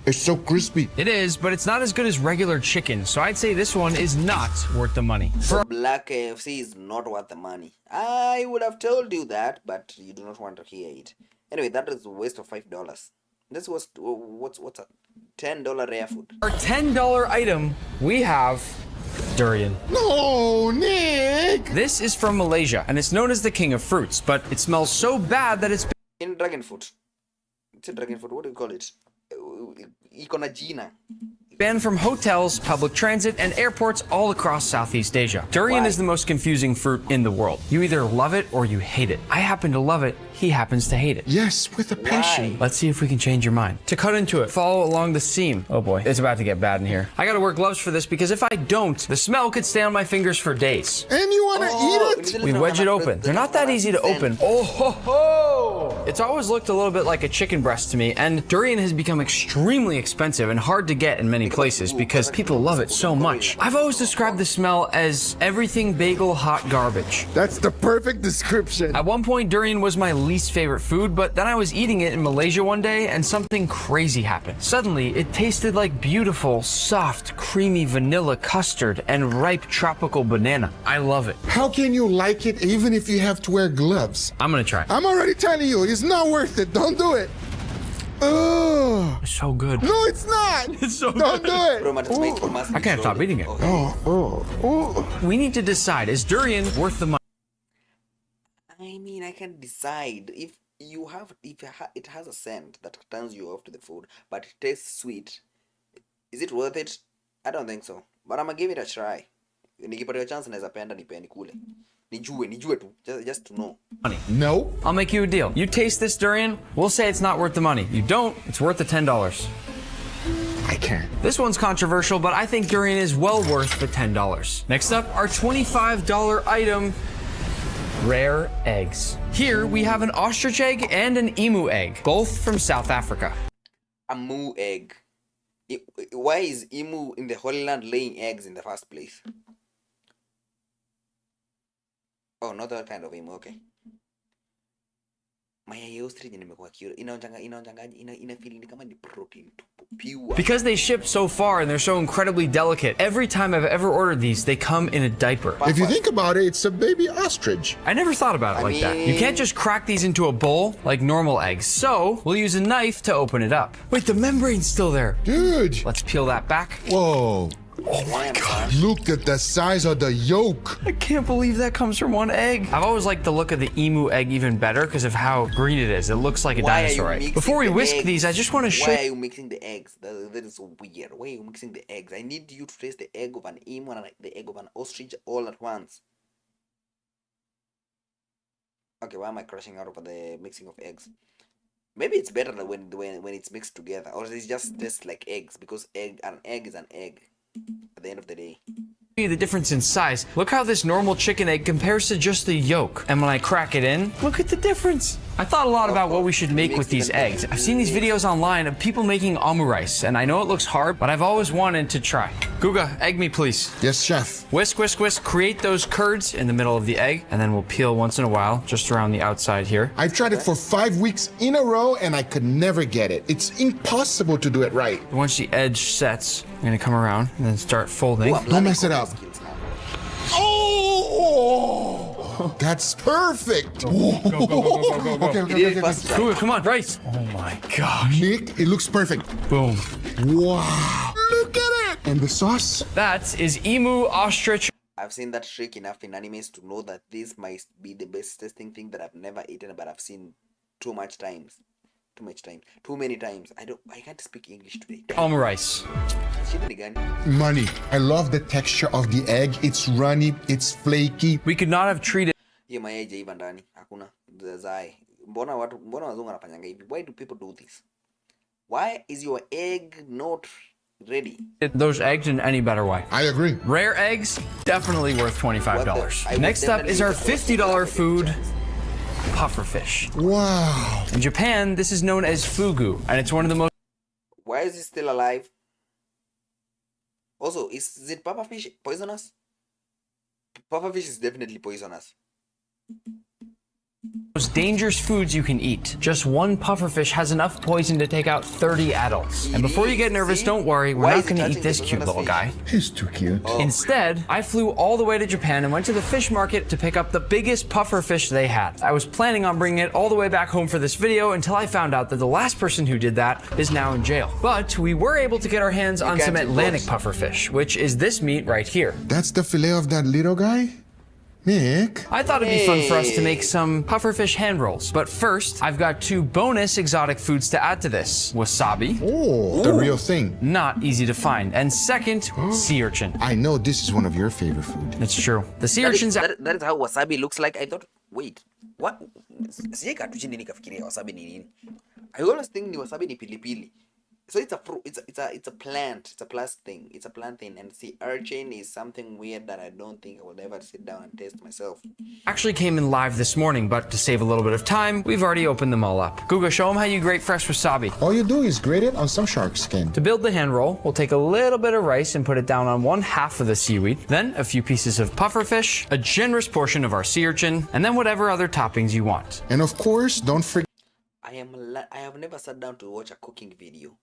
It's so crispy. It is, but it's not as good as regular chicken, so I'd say this one is not worth the money. So black KFC is not worth the money. I would have told you that, but you do not want to hear it. Anyway, that is a waste of $5. This was what's a $10 rare food. Our $10 item, we have durian. No, Nick! This is from Malaysia, and it's known as the king of fruits, but it smells so bad that it's in dragon fruit. It's a dragon fruit. What do you call it? Ikona Gina. Banned from hotels, public transit, and airports all across Southeast Asia. Durian is the most confusing fruit in the world. You either love it or you hate it. I happen to love it. He happens to hate it. Yes, with a passion. Let's see if we can change your mind. To cut into it, follow along the seam. Oh boy, it's about to get bad in here. I gotta wear gloves for this because if I don't, the smell could stay on my fingers for days. And you wanna eat it? We wedge it open. They're not that easy to open. Oh ho ho! It's always looked a little bit like a chicken breast to me, and durian has become extremely expensive and hard to get in many places because people love it so much. I've always described the smell as everything bagel hot garbage. That's the perfect description. At one point, durian was my least favorite food, but then I was eating it in Malaysia one day and something crazy happened. Suddenly, it tasted like beautiful, soft, creamy vanilla custard and ripe tropical banana. I love it. How can you like it even if you have to wear gloves? I'm gonna try. I'm already telling you, it's not worth it. Don't do it. Oh, it's so good. No, it's not. It's so Don't good. do it. I can't stop eating it. Oh. We need to decide, is durian worth the money? I mean, I can decide if it has a scent that turns you off to the food, but it tastes sweet. Is it worth it? I don't think so. But I'm gonna give it a try. Nikipata chance naweza penda nipe nikule. Nijue tu. Just to know. Money. No. I'll make you a deal. You taste this durian, we'll say it's not worth the money. You don't, it's worth the $10. I can't. This one's controversial, but I think durian is well worth the $10. Next up, our $25 item, rare eggs. Here we have an ostrich egg and an emu egg, both from South Africa. A moo egg. Why is emu in the Holy Land laying eggs in the first place? Oh, not that kind of emu, okay. Mayai ya ostrich nimekuwa curious. Ina feeling kama ni protein pure. Because they ship so far and they're so incredibly delicate, every time I've ever ordered these, they come in a diaper. If you think about it, it's a baby ostrich. I never thought about it like that. You can't just crack these into a bowl like normal eggs. So we'll use a knife to open it up. Wait, the membrane's still there. Dude. Let's peel that back. Whoa. Oh my God. Look at the size of the yolk. I can't believe that comes from one egg. I've always liked the look of the emu egg even better because of how green it is. It looks like a dinosaur egg. Before we whisk these, I just want to show... Why are you mixing the eggs? That is so weird. Why are you mixing the eggs? I need you to taste the egg of an emu and the egg of an ostrich all at once. Okay, why am I crashing out over the mixing of eggs? Maybe it's better when it's mixed together, or it just tastes like eggs because an egg is an egg. At the end of the day. The difference in size. Look how this normal chicken egg compares to just the yolk. And when I crack it in, look at the difference. I thought a lot about what we should make with these eggs. I've seen these videos online of people making omurice, and I know it looks hard, but I've always wanted to try. Guga, egg me please. Yes, chef. Whisk, whisk, whisk. Create those curds in the middle of the egg, and then we'll peel once in a while, just around the outside here. I've tried it for 5 weeks in a row, and I could never get it. It's impossible to do it right. Once the edge sets, I'm gonna come around and then start folding. Don't mess it up. Oh, that's perfect. Okay. Guga, come on, rice. Oh my gosh. Nick, it looks perfect. Boom. Wow. Look at it. And the sauce? That is emu ostrich. I've seen that trick enough in animes to know that this might be the best tasting thing that I've never eaten, but I've seen too many times. I can't speak English today. Omurice. Money. I love the texture of the egg. It's runny, it's flaky. We could not have treated mayai jaiva ndani. Hakuna. Zai. Mbona wazungu wanafanyanga hivi? Why do people do this? Why is your egg not ready? Those eggs in any better way. I agree. Rare eggs, definitely worth $25. Next up is our $50 food, pufferfish. Wow. In Japan, this is known as fugu, and it's one of the most... Why is it still alive? Also, is it pufferfish poisonous? Pufferfish is definitely poisonous. Most dangerous foods you can eat. Just one pufferfish has enough poison to take out 30 adults. And before you get nervous, don't worry, we're not going to eat this cute little guy. He's too cute. Oh. Instead, I flew all the way to Japan and went to the fish market to pick up the biggest pufferfish they had. I was planning on bringing it all the way back home for this video until I found out that the last person who did that is now in jail. But we were able to get our hands on some Atlantic pufferfish, which is this meat right here. That's the fillet of that little guy? Nick? I thought it'd be fun for us to make some pufferfish hand rolls. But first, I've got 2 bonus exotic foods to add to this. Wasabi. Oh, the real thing. Not easy to find. And second, sea urchin. I know this is one of your favorite food. It's true. The sea urchins... That is how wasabi looks like. I thought, wait, what? Wasabi ni nini? I always think ni wasabi ni pilipili. So it's a fruit. It's a plant. It's a plant thing. It's a plant thing. And sea urchin is something weird that I don't think I will ever sit down and taste myself. Actually came in live this morning, but to save a little bit of time, we've already opened them all up. Guga, show them how you grate fresh wasabi. All you do is grate it on some shark skin. To build the hand roll, we'll take a little bit of rice and put it down on 1/2 of the seaweed. Then a few pieces of pufferfish, a generous portion of our sea urchin, and then whatever other toppings you want. And of course, don't forget. I have never sat down to watch a cooking video.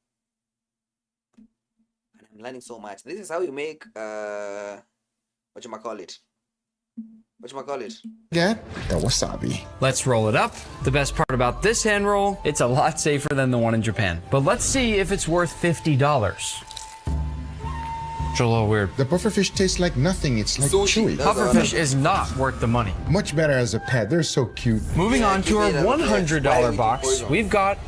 I'm learning so much. This is how you make whatchamacallit. Get the wasabi. Let's roll it up. The best part about this hand roll, it's a lot safer than the one in Japan. But let's see if it's worth $50. It's a little weird. The pufferfish tastes like nothing. It's like chewy. Pufferfish is not worth the money. Much better as a pet. They're so cute. Moving on to our $100 box, we've got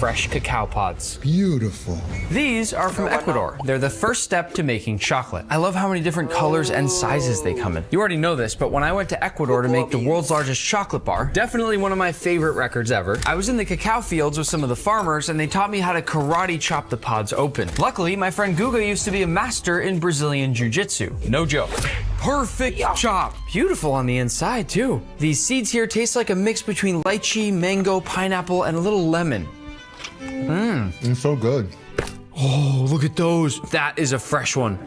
fresh cacao pods. Beautiful. These are from Ecuador. They're the first step to making chocolate. I love how many different colors and sizes they come in. You already know this, but when I went to Ecuador to make the world's largest chocolate bar, definitely one of my favorite records ever, I was in the cacao fields with some of the farmers and they taught me how to karate chop the pods open. Luckily, my friend Guga used to be a master in Brazilian Jiu-Jitsu. No joke. Perfect chop. Beautiful on the inside too. These seeds here taste like a mix between lychee, mango, pineapple, and a little lemon. It's so good. Oh, look at those. That is a fresh one.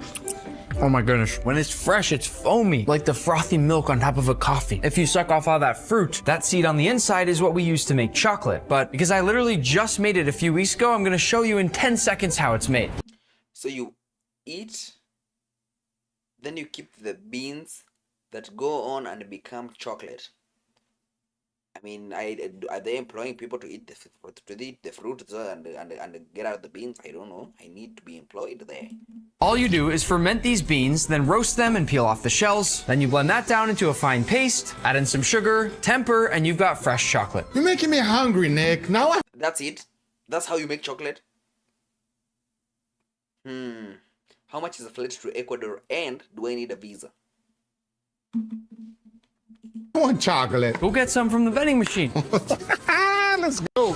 Oh my goodness. When it's fresh, it's foamy, like the frothy milk on top of a coffee. If you suck off all that fruit, that seed on the inside is what we use to make chocolate. But because I literally just made it a few weeks ago, I'm gonna show you in 10 seconds how it's made. So you eat, then you keep the beans that go on and become chocolate. I mean, are they employing people to eat the fruit and get out the beans? I don't know. I need to be employed there. All you do is ferment these beans, then roast them and peel off the shells. Then you blend that down into a fine paste, add in some sugar, temper, and you've got fresh chocolate. You're making me hungry, Nick. Now That's it? That's how you make chocolate? How much is a flight to Ecuador, and do I need a visa? I want chocolate. Go get some from the vending machine. Let's go.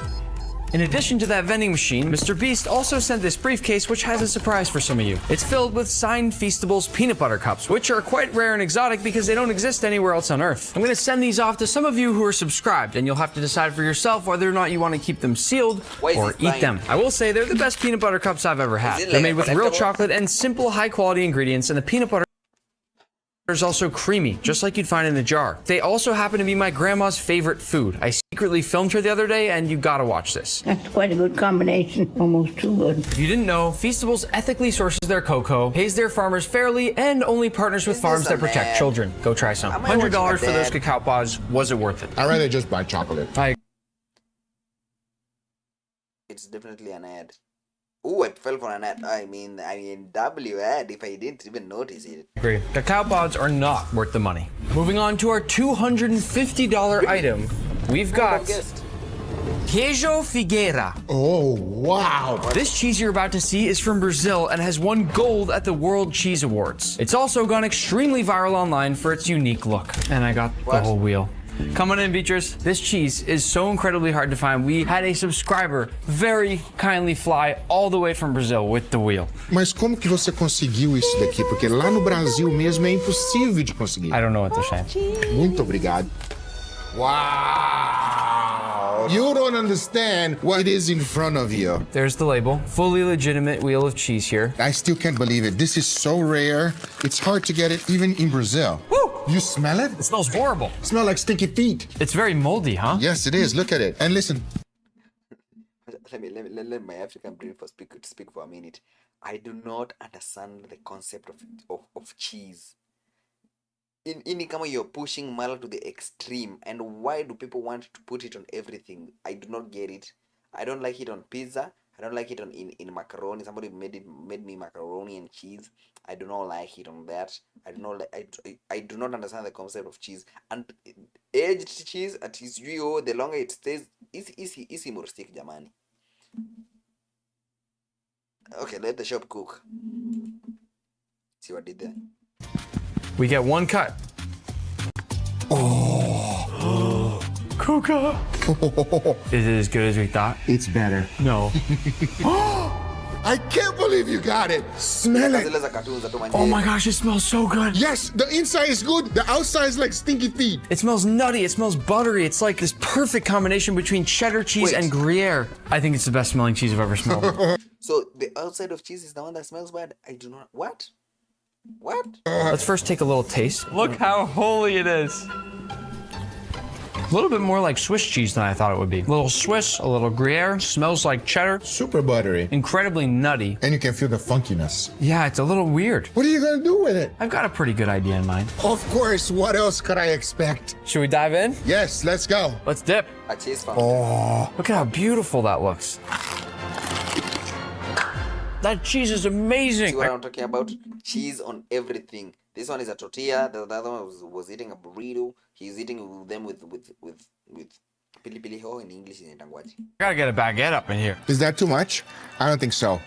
In addition to that vending machine, Mr. Beast also sent this briefcase which has a surprise for some of you. It's filled with signed Feastables peanut butter cups, which are quite rare and exotic because they don't exist anywhere else on Earth. I'm going to send these off to some of you who are subscribed, and you'll have to decide for yourself whether or not you want to keep them sealed or eat them. I will say they're the best peanut butter cups I've ever had. They're made with real chocolate and simple high quality ingredients, and the peanut butter is also creamy, just like you'd find in a jar. They also happen to be my grandma's favorite food. I secretly filmed her the other day, and you gotta watch this. That's quite a good combination, almost too good. If you didn't know, Feastables ethically sources their cocoa, pays their farmers fairly, and only partners with farms that protect children. Go try some. $100 for those cacao pods. Was it worth it? I'd rather just buy chocolate. It's definitely an ad. Oh, I fell for an ad. I mean W ad if I didn't even notice it. Agree. Cacao pods are not worth the money. Moving on to our $250 item, we've got Queijo Figueira. Oh, wow. This cheese you're about to see is from Brazil and has won gold at the World Cheese Awards. It's also gone extremely viral online for its unique look. And I got the whole wheel. Come on in, Beatrice. This cheese is so incredibly hard to find. We had a subscriber very kindly fly all the way from Brazil with the wheel. Mas como que você conseguiu isso daqui? Porque lá no Brasil mesmo é impossível de conseguir. I don't know what they're saying. Muito obrigado. Wow. You don't understand what is in front of you. There's the label. Fully legitimate wheel of cheese here. I still can't believe it. This is so rare. It's hard to get it even in Brazil. Woo! You smell it? It smells horrible. It smells like stinky feet. It's very moldy, huh? Yes, it is. Look at it. And listen. Let my African brain speak for a minute. I do not understand the concept of cheese. In kama you're pushing mala to the extreme, and why do people want to put it on everything? I do not get it. I don't like it on pizza. I don't like it in macaroni. Somebody made me macaroni and cheese. I do not like it on that. I do not I do not understand the concept of cheese. And aged cheese, at least the longer it stays, is more stick, jamani. Okay, let the shop cook. See what I did there? We get one cut. Oh. Coca. Is it as good as we thought? It's better. No. I can't believe you got it. Smell it. Oh my gosh, it smells so good. Yes, the inside is good. The outside is like stinky feet. It smells nutty. It smells buttery. It's like this perfect combination between cheddar cheese and Gruyere. I think it's the best smelling cheese I've ever smelled. So the outside of cheese is the one that smells bad? I do not. What? What? Let's first take a little taste. Look how holy it is. A little bit more like Swiss cheese than I thought it would be. A little Swiss, a little Gruyere, smells like cheddar. Super buttery. Incredibly nutty. And you can feel the funkiness. Yeah, it's a little weird. What are you gonna do with it? I've got a pretty good idea in mind. Of course, what else could I expect? Should we dive in? Yes, let's go. Let's dip. A cheese farm. Oh. Look at how beautiful that looks. That cheese is amazing. See what I'm talking about? Cheese on everything. This one is a tortilla. The other one was eating a burrito. He's eating them with Pilipili hoho in English inaitangwaje? Gotta get a baguette up in here. Is that too much? I don't think so.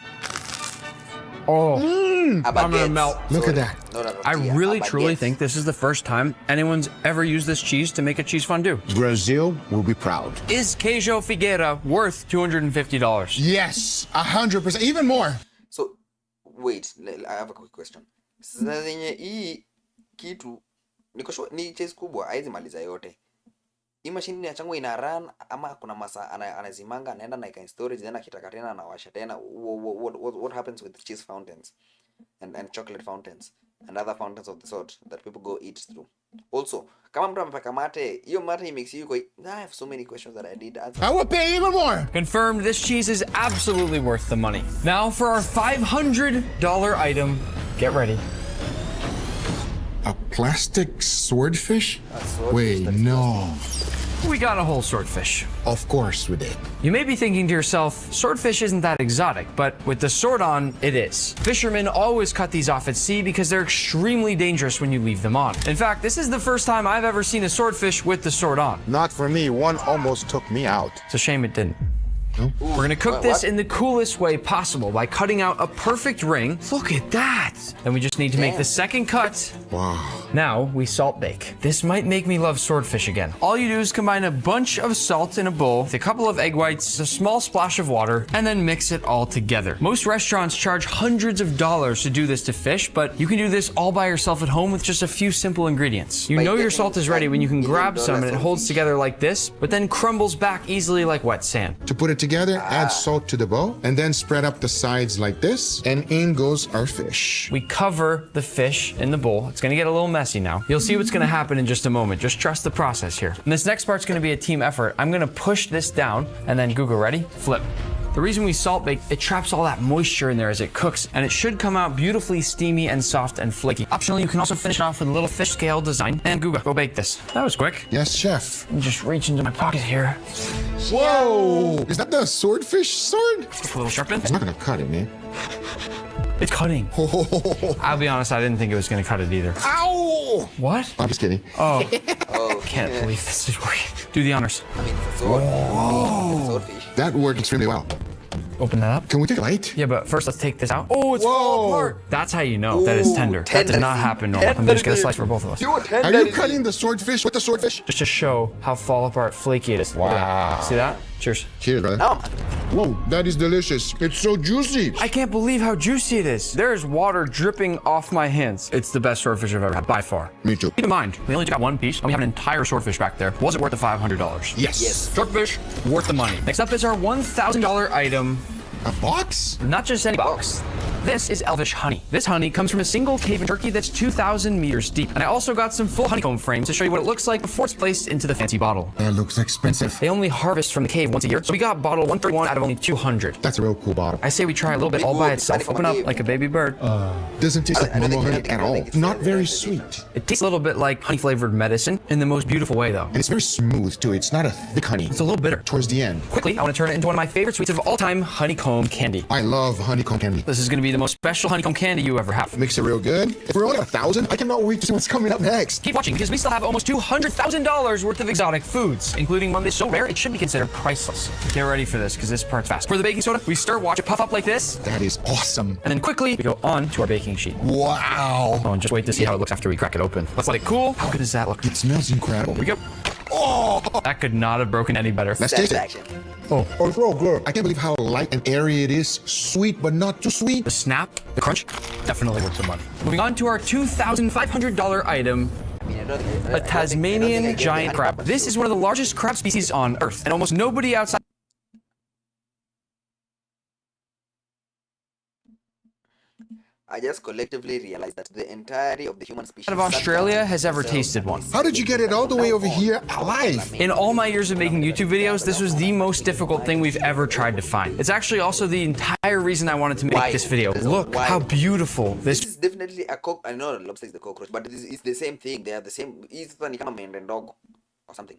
Oh, A I'm gonna baguette. melt. Look at Sorry, that. not a I tortilla, really a truly baguette. think this is the first time anyone's ever used this cheese to make a cheese fondue. Brazil will be proud. Is Queijo Figueira worth $250? Yes, 100%, even more. So, wait, I have a quick question. Sasa zenye hii kitu niko sure ni cheese kubwa haizi maliza yote. Hii machine ni achangwa ina run ama kuna masa anazimanga anaenda na in storage then akitaka tena anawasha tena. What happens with cheese fountains and chocolate fountains and other fountains of the sort that people go eat through? Also, kama mtu amepaka mate, hiyo mate makes you go. I have so many questions that I did answer. I will pay even more. Confirmed, this cheese is absolutely worth the money. Now for our $500 item, get ready. A plastic swordfish? Swordfish, Wait, that is no. We got a whole swordfish. Of course we did. You may be thinking to yourself, swordfish isn't that exotic, but with the sword on, it is. Fishermen always cut these off at sea because they're extremely dangerous when you leave them on. In fact, this is the first time I've ever seen a swordfish with the sword on. Not for me. One almost took me out. It's a shame it didn't. We're gonna cook this in the coolest way possible by cutting out a perfect ring. Look at that! Then we just need to make the second cut. Wow. Now we salt bake. This might make me love swordfish again. All you do is combine a bunch of salt in a bowl with a couple of egg whites, a small splash of water, and then mix it all together. Most restaurants charge hundreds of dollars to do this to fish, but you can do this all by yourself at home with just a few simple ingredients. You know your salt is ready when you can grab some and it holds together like this, but then crumbles back easily like wet sand. To put it together, add salt to the bowl, and then spread up the sides like this, and in goes our fish. We cover the fish in the bowl. It's gonna get a little messy now. You'll see what's gonna happen in just a moment. Just trust the process here. And this next part's gonna be a team effort. I'm gonna push this down, and then Google, ready? Flip. The reason we salt bake, it traps all that moisture in there as it cooks, and it should come out beautifully steamy and soft and flaky. Optionally, you can also finish it off with a little fish scale design. And Google, go bake this. That was quick. Yes, chef. Let me just reach into my pocket here. Whoa! Is that the swordfish sword? Just a little sharpen. It's not gonna cut it, man. It's cutting. I'll be honest, I didn't think it was gonna cut it either. Ow! What? I'm just kidding. Oh. Can't believe this is working. Do the honors. I mean, it's a sword. It's a swordfish. That worked extremely well. Open that up. Can we take a bite? Yeah, but first let's take this out. Oh, it's falling apart. That's how you know that it's tender. That did not happen normal. I'm just gonna slice for both of us. Are you cutting the swordfish with the swordfish? Just to show how fall apart flaky it is. Wow. See that? Cheers. Cheers, brother. Whoa, that is delicious. It's so juicy. I can't believe how juicy it is. There is water dripping off my hands. It's the best swordfish I've ever had, by far. Me too. Keep in mind, we only got one piece, and we have an entire swordfish back there. Was it worth the $500? Yes. Swordfish, worth the money. Next up is our $1,000 item. A box? Not just any box. This is elvish honey. This honey comes from a single cave in Turkey that's 2,000 meters deep. And I also got some full honeycomb frames to show you what it looks like before it's placed into the fancy bottle. That looks expensive. They only harvest from the cave once a year, so we got bottle 131 out of only 200. That's a real cool bottle. I say we try a little bit all by itself. Open up like a baby bird. Doesn't taste like normal honey at all. Not very sweet. It tastes a little bit like honey-flavored medicine in the most beautiful way, though. And it's very smooth, too. It's not a thick honey. It's a little bitter. Towards the end. Quickly, I want to turn it into one of my favorite sweets of all time, honeycomb candy. I love honeycomb candy. This is going to be the most special honeycomb candy you ever have. Mix it real good. If we're only at 1,000, I cannot wait to see what's coming up next. Keep watching, because we still have almost $200,000 worth of exotic foods, including one that's so rare it should be considered priceless. Get ready for this, because this part's fast. For the baking soda, we stir, watch it puff up like this. That is awesome. And then quickly, we go on to our baking sheet. Wow. Oh, and just wait to see how it looks after we crack it open. Let's let it cool. How good does that look? It smells incredible. Here we go. Oh! That could not have broken any better. Let's taste it. Oh, it's real good. I can't believe how light and airy it is. Sweet, but not too sweet. The snap, the crunch, definitely worth the money. Moving on to our $2,500 item. A Tasmanian giant crab. This is one of the largest crab species on Earth, and almost nobody outside I just collectively realized that the entirety of the human species of Australia has ever tasted one. How did you get it all the way over here alive? In all my years of making YouTube videos, this was the most difficult thing we've ever tried to find. It's actually also the entire reason I wanted to make this video. Look how beautiful this is. Definitely a cock. I know lobster is the cockroach, but it's the same thing. They are the same. It's funny, come and dog or something.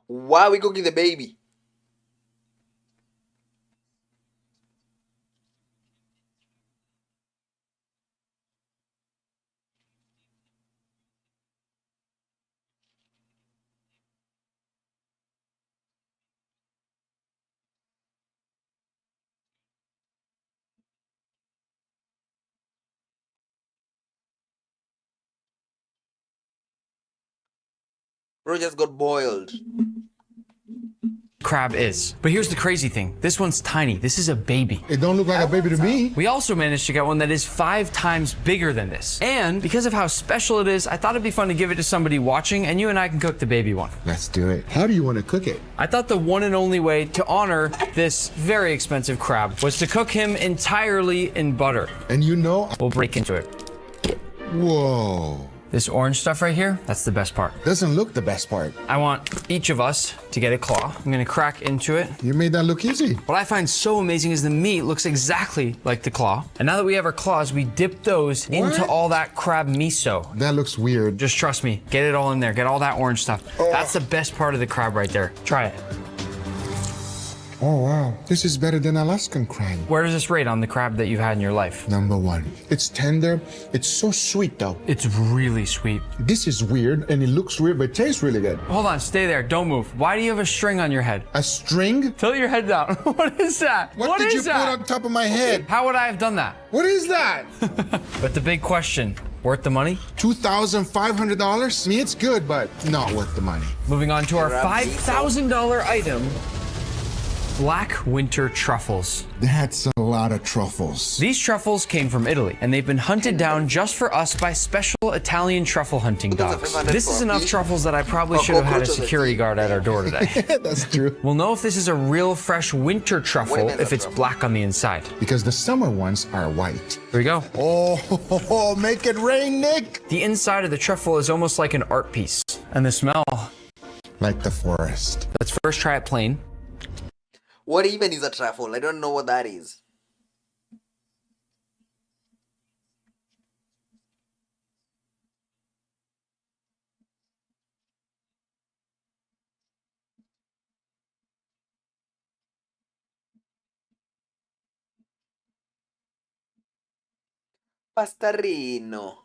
Why are we cooking the baby? Bro just got boiled. Crab is. But here's the crazy thing. This one's tiny. This is a baby. It don't look like a baby to me. We also managed to get one that is 5 times bigger than this. And because of how special it is, I thought it'd be fun to give it to somebody watching, and you and I can cook the baby one. Let's do it. How do you want to cook it? I thought the one and only way to honor this very expensive crab was to cook him entirely in butter. And you know, we'll break into it. Whoa. This orange stuff right here, that's the best part. Doesn't look the best part. I want each of us to get a claw. I'm gonna crack into it. You made that look easy. What I find so amazing is the meat looks exactly like the claw. And now that we have our claws, we dip those into all that crab miso. That looks weird. Just trust me, get it all in there, get all that orange stuff. That's the best part of the crab right there. Try it. Oh, wow. This is better than Alaskan crab. Where does this rate on the crab that you've had in your life? Number 1. It's tender. It's so sweet, though. It's really sweet. This is weird, and it looks weird, but it tastes really good. Hold on, stay there. Don't move. Why do you have a string on your head? A string? Tilt your head down. What is that? What did you put on top of my head? How would I have done that? What is that? But the big question, worth the money? $2,500? I mean, it's good, but not worth the money. Moving on to our $5,000 item. Black winter truffles. That's a lot of truffles. These truffles came from Italy, and they've been hunted down just for us by special Italian truffle hunting dogs. This is enough truffles that I probably should have had a security guard at our door today. That's true. We'll know if this is a real fresh winter truffle if it's black on the inside. Because the summer ones are white. Here we go. Oh, make it rain, Nick. The inside of the truffle is almost like an art piece. And the smell. Like the forest. Let's first try it plain. What even is a truffle? I don't know what that is. Pastarino.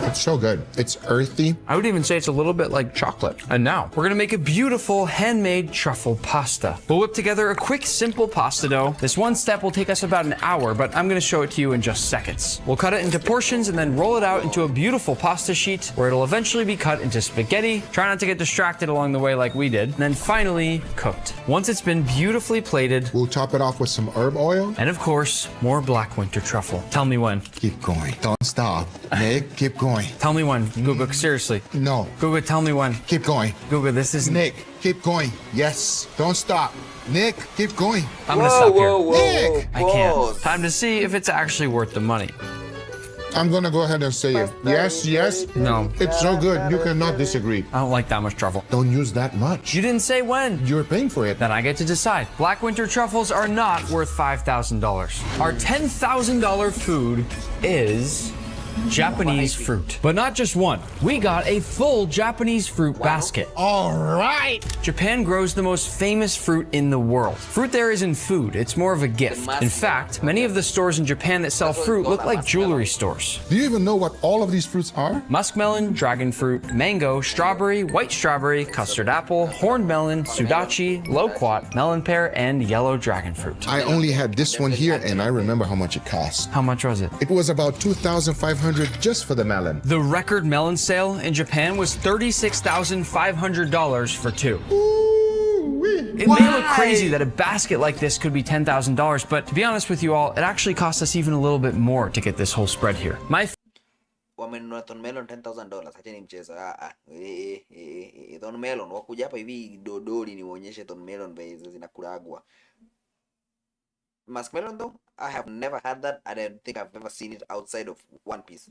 It's so good. It's earthy. I would even say it's a little bit like chocolate. And now, we're gonna make a beautiful handmade truffle pasta. We'll whip together a quick, simple pasta dough. This one step will take us about an hour, but I'm gonna show it to you in just seconds. We'll cut it into portions and then roll it out into a beautiful pasta sheet where it'll eventually be cut into spaghetti. Try not to get distracted along the way like we did. And then finally, cooked. Once it's been beautifully plated, we'll top it off with some herb oil. And of course, more black winter truffle. Tell me when. Keep going. Don't stop. Nick, keep going. Tell me when. Guga, seriously. No. Guga, tell me when. Keep going. Guga, this is... Nick, keep going. Yes. Don't stop. Nick, keep going. I'm gonna stop here. Nick! I can't. Time to see if it's actually worth the money. I'm gonna go ahead and say it. Yes, yes. No. It's so good. You cannot disagree. I don't like that much truffle. Don't use that much. You didn't say when. You're paying for it. Then I get to decide. Black winter truffles are not worth $5,000. Our $10,000 food is Japanese fruit. But not just one. We got a full Japanese fruit basket. All right. Japan grows the most famous fruit in the world. Fruit there isn't food, it's more of a gift. In fact, many of the stores in Japan that sell fruit look like jewelry stores. Do you even know what all of these fruits are? Muskmelon, dragon fruit, mango, strawberry, white strawberry, custard apple, horned melon, sudachi, loquat, melon pear, and yellow dragon fruit. I only had this one here, and I remember how much it cost. How much was it? It was about $2,500 just for the melon. The record melon sale in Japan was $36,500 for 2. It may look crazy that a basket like this could be $10,000, but to be honest with you all, it actually cost us even a little bit more to get this whole spread here. Wamenunua ton melon $10,000. Acheni mchezo. Ton melon wakuja hapa hivi dodoli niwaonyeshe ton melon vile zinakulagwa. Muskmelon though, I have never had that. I don't think I've ever seen it outside of One Piece.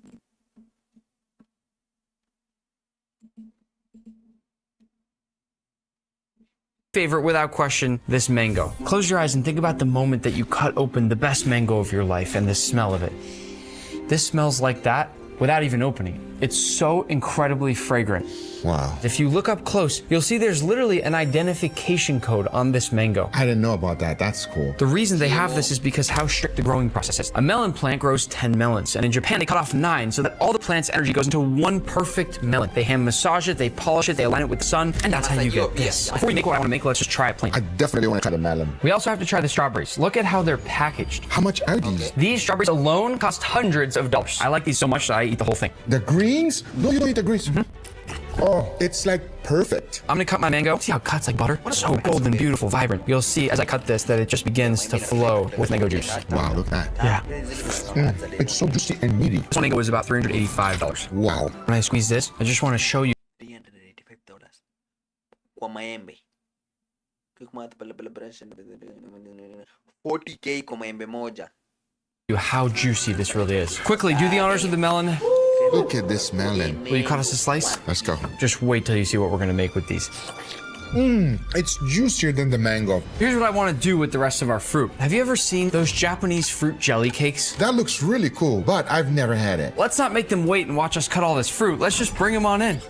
Favorite without question, this mango. Close your eyes and think about the moment that you cut open the best mango of your life and the smell of it. This smells like that without even opening it. It's so incredibly fragrant. Wow. If you look up close, you'll see there's literally an identification code on this mango. I didn't know about that. That's cool. The reason they have this is because how strict the growing process is. A melon plant grows 10 melons, and in Japan they cut off 9 so that all the plant's energy goes into one perfect melon. They hand massage it, they polish it, they align it with the sun, and that's how you get this. Before we make what I want to make, let's just try it plain. I definitely want to try the melon. We also have to try the strawberries. Look at how they're packaged. How much are these? These strawberries alone cost hundreds of dollars. I like these so much that I eat the whole thing. The greens? No, you don't eat the greens. Oh, it's like perfect. I'm gonna cut my mango. See how it cuts like butter? So golden, beautiful, vibrant. You'll see as I cut this that it just begins to flow with mango juice. Wow, look at that. Yeah. It's so juicy and meaty. This one mango was about $385. Wow. When I squeeze this, I just want to show you Kwa maembe. 40k kwa maembe moja. how juicy this really is. Quickly, do the honors of the melon. Look at this melon. Will you cut us a slice? Let's go. Just wait till you see what we're gonna make with these. It's juicier than the mango. Here's what I want to do with the rest of our fruit. Have you ever seen those Japanese fruit jelly cakes? That looks really cool, but I've never had it. Let's not make them wait and watch us cut all this fruit. Let's just bring them on in.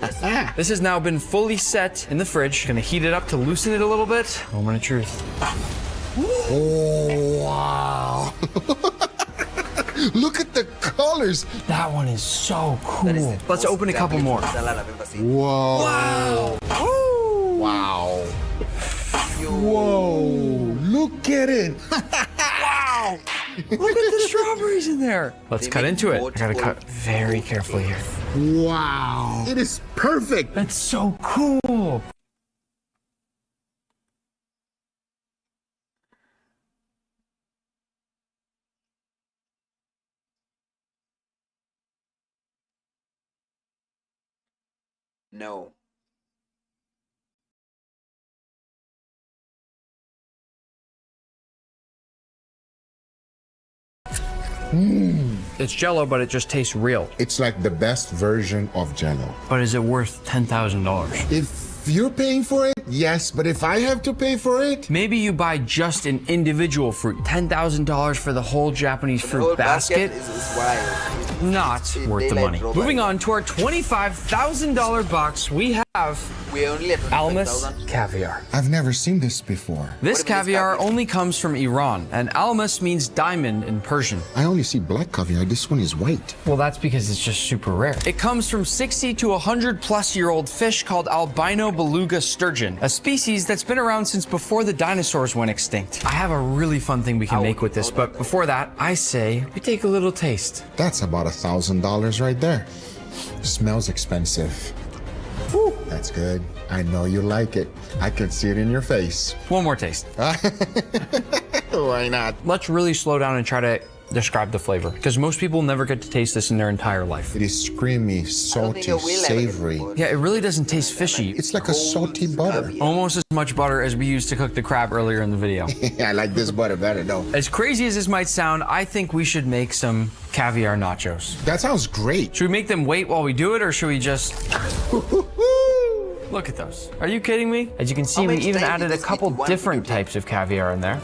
This has now been fully set in the fridge. Gonna heat it up to loosen it a little bit. Moment of truth. Oh, wow. Look at the colors. That one is so cool. Let's open a couple more. Whoa. Wow. Wow. Whoa. Look at it. Wow. Look at the strawberries in there. Let's cut into it. I gotta cut very carefully here. Wow. It is perfect. That's so cool. No. It's Jello, but it just tastes real. It's like the best version of Jello. But is it worth $10,000? If you're paying for it, yes, but if I have to pay for it, maybe you buy just an individual fruit. $10,000 for the whole Japanese fruit basket? Not worth the money. Moving on to our $25,000 box, we have Almas caviar. I've never seen this before. This caviar only comes from Iran, and Almas means diamond in Persian. I only see black caviar. This one is white. Well, that's because it's just super rare. It comes from 60 to 100-plus-year-old fish called albino beluga sturgeon, a species that's been around since before the dinosaurs went extinct. I have a really fun thing we can make with this, but before that, I say we take a little taste. That's about $1,000 right there. Smells expensive. Woo, that's good. I know you like it. I can see it in your face. One more taste. Why not? Let's really slow down and try to describe the flavor, because most people never get to taste this in their entire life. It is creamy, salty, savory. Yeah, it really doesn't taste fishy. It's like a salty butter. Almost as much butter as we used to cook the crab earlier in the video. I like this butter better though. As crazy as this might sound, I think we should make some caviar nachos. That sounds great. Should we make them wait while we do it, or should we just... Look at those. Are you kidding me? As you can see, we even added a couple different types of caviar in there.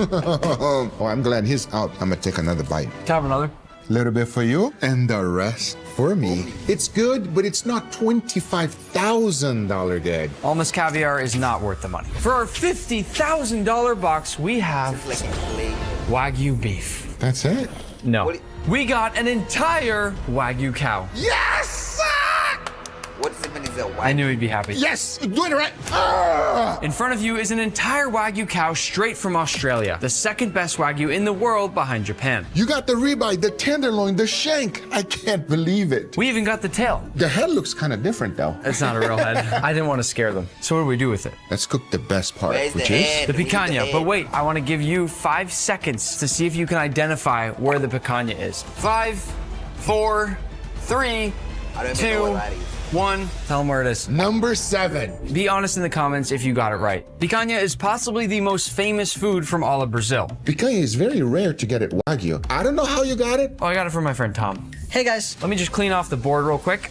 Oh, I'm glad he's out. I'm gonna take another bite. Have another. Little bit for you, and the rest for me. It's good, but it's not $25,000 good. Almas caviar is not worth the money. For our $50,000 box, we have Wagyu beef. That's it? No. We got an entire Wagyu cow. Yes! What is even is a Wagyu? I knew he'd be happy. Yes, you're doing it right. In front of you is an entire Wagyu cow straight from Australia, the second best Wagyu in the world behind Japan. You got the ribeye, the tenderloin, the shank. I can't believe it. We even got the tail. The head looks kind of different though. It's not a real head. I didn't want to scare them. So what do we do with it? Let's cook the best part, Where's which the is head? The picanha. But wait, I want to give you 5 seconds to see if you can identify where the picanha is. 5, 4, 3, 2, 1. Tell them where it is. number 7. Be honest in the comments if you got it right. Picanha is possibly the most famous food from all of Brazil. Picanha is very rare to get at Wagyu. I don't know how you got it. Oh, I got it from my friend Tom. Hey guys. Let me just clean off the board real quick.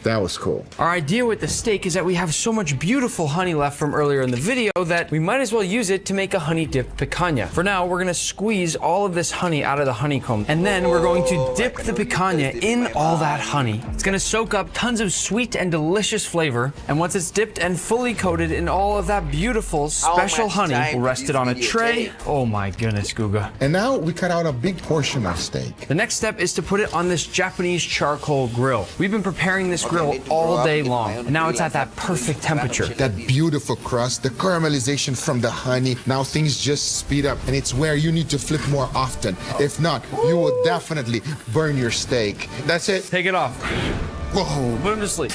That was cool. Our idea with the steak is that we have so much beautiful honey left from earlier in the video that we might as well use it to make a honey dipped picanha. For now, we're gonna squeeze all of this honey out of the honeycomb, and then we're going to dip the picanha in all that honey. It's gonna soak up tons of sweet and delicious flavor, and once it's dipped and fully coated in all of that beautiful special honey, we'll rest it on a tray. Oh my goodness, Guga. And now we cut out a big portion of steak. The next step is to put it on this Japanese charcoal grill. We've been preparing this grill all day long, and now it's at that perfect temperature. That beautiful crust, the caramelization from the honey, now things just speed up, and it's where you need to flip more often. If not, you will definitely burn your steak. That's it. Take it off. Whoa. Put him to sleep.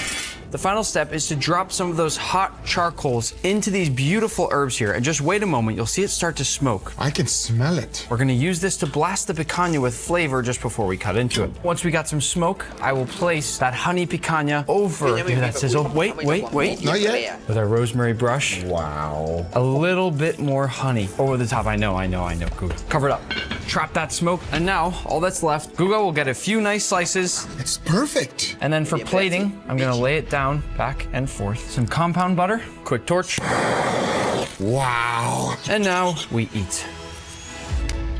The final step is to drop some of those hot charcoals into these beautiful herbs here, and just wait a moment, you'll see it start to smoke. I can smell it. We're gonna use this to blast the picanha with flavor just before we cut into it. Once we got some smoke, I will place that honey picanha over, hear that sizzle? Wait. Not yet. With our rosemary brush. Wow. A little bit more honey over the top. I know, Guga. Cover it up. Trap that smoke, and now all that's left, Guga will get a few nice slices. It's perfect. And then for plating, I'm gonna lay it down, back and forth. Some compound butter, quick torch. Wow. And now we eat.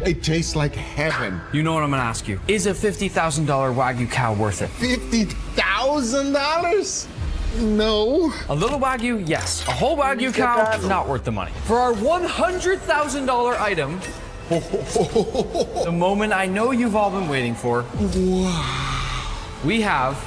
It tastes like heaven. You know what I'm gonna ask you. Is a $50,000 Wagyu cow worth it? $50,000? No. A little Wagyu, yes. A whole Wagyu cow, not worth the money. For our $100,000 item, the moment I know you've all been waiting for. Wow. We have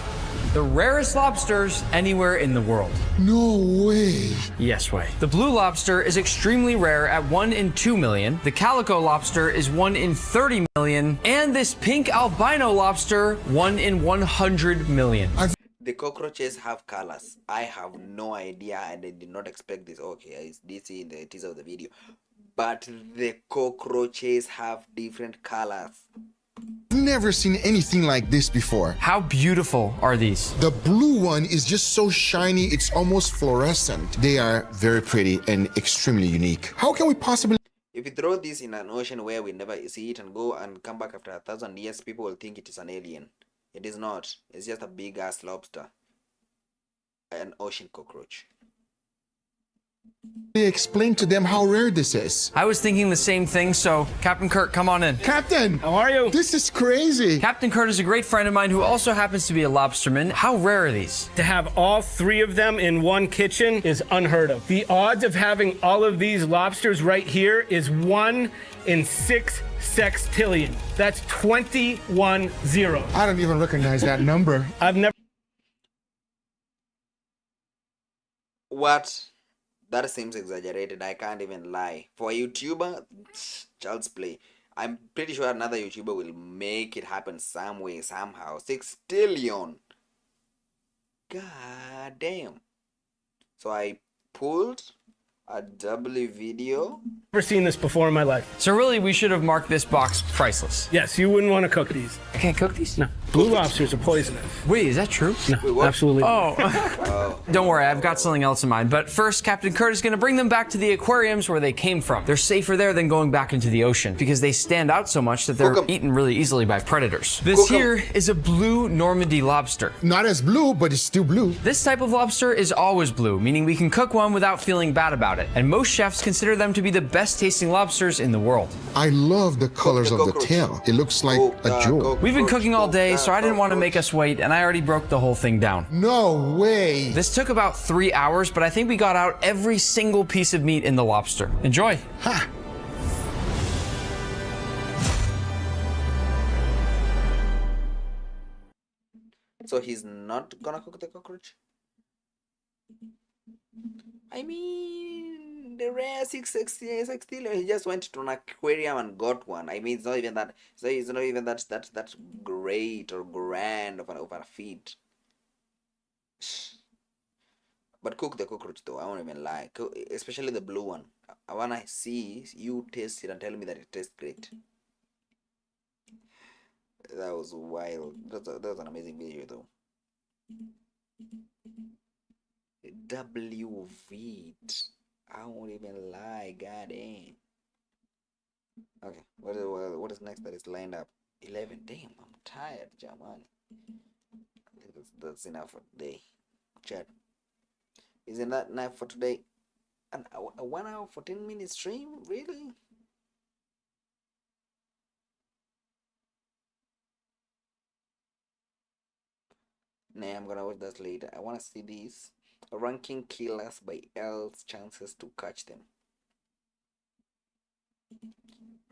the rarest lobsters anywhere in the world. No way. Yes way. The blue lobster is extremely rare at 1 in 2 million. The calico lobster is 1 in 30 million. And this pink albino lobster, 1 in 100 million. The cockroaches have colors. I have no idea, and I did not expect this. Okay, I did see in the teaser of the video. But the cockroaches have different colors. Never seen anything like this before. How beautiful are these? The blue one is just so shiny, it's almost fluorescent. They are very pretty and extremely unique. How can we possibly... If you throw this in an ocean where we never see it and go and come back after 1,000 years, people will think it is an alien. It is not. It's just a big ass lobster. An ocean cockroach. Explain to them how rare this is. I was thinking the same thing, so Captain Kurt, come on in. Captain! How are you? This is crazy. Captain Kurt is a great friend of mine who also happens to be a lobsterman. How rare are these? To have all 3 of them in one kitchen is unheard of. The odds of having all of these lobsters right here is 1 in 6 sextillion. That's 21-0. I don't even recognize that number. I've never... What? That seems exaggerated. I can't even lie. For a YouTuber, child's play. I'm pretty sure another YouTuber will make it happen some way, somehow. 6 trillion. God damn. So I pulled a W video. Never seen this before in my life. So really, we should have marked this box priceless. Yes, you wouldn't want to cook these. I can't cook these? No. Blue lobsters are poisonous. Wait, is that true? No, Wait, absolutely. Oh. Don't worry, I've got something else in mind. But first, Captain Kurt is going to bring them back to the aquariums where they came from. They're safer there than going back into the ocean because they stand out so much that they're eaten really easily by predators. This here is a blue Normandy lobster. Not as blue, but it's still blue. This type of lobster is always blue, meaning we can cook one without feeling bad about it. And most chefs consider them to be the best tasting lobsters in the world. I love the colors of the tail. It looks like a jewel. We've been cooking all day, so I didn't want to make us wait, and I already broke the whole thing down. No way. This took about 3 hours, but I think we got out every single piece of meat in the lobster. Enjoy. Ha. So he's not gonna cook the cockroach? I mean, the rare 660, he just went to an aquarium and got one. I mean, it's not even that. It's not even that great or grand of a feat. But cook the cockroach though. I won't even lie. Especially the blue one. I wanna see you taste it and tell me that it tastes great. That was wild. That was an amazing video though. WV. I won't even lie, god damn. Okay, what is next that is lined up? 11. Damn, I'm tired, Jaman. That's enough for today. Chat. Isn't that enough for today? A 1 hour 14-minute stream? Really? Nah, I'm gonna watch that later. I wanna see these. Ranking killers by L's chances to catch them.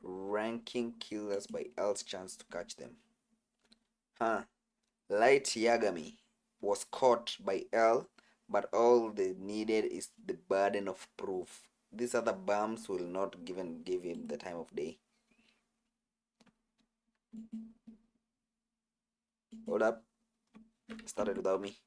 Ranking killers by L's chance to catch them. Huh. Light Yagami was caught by L, but all they needed is the burden of proof. These other bums will not even give him the time of day. Hold up. Started without me.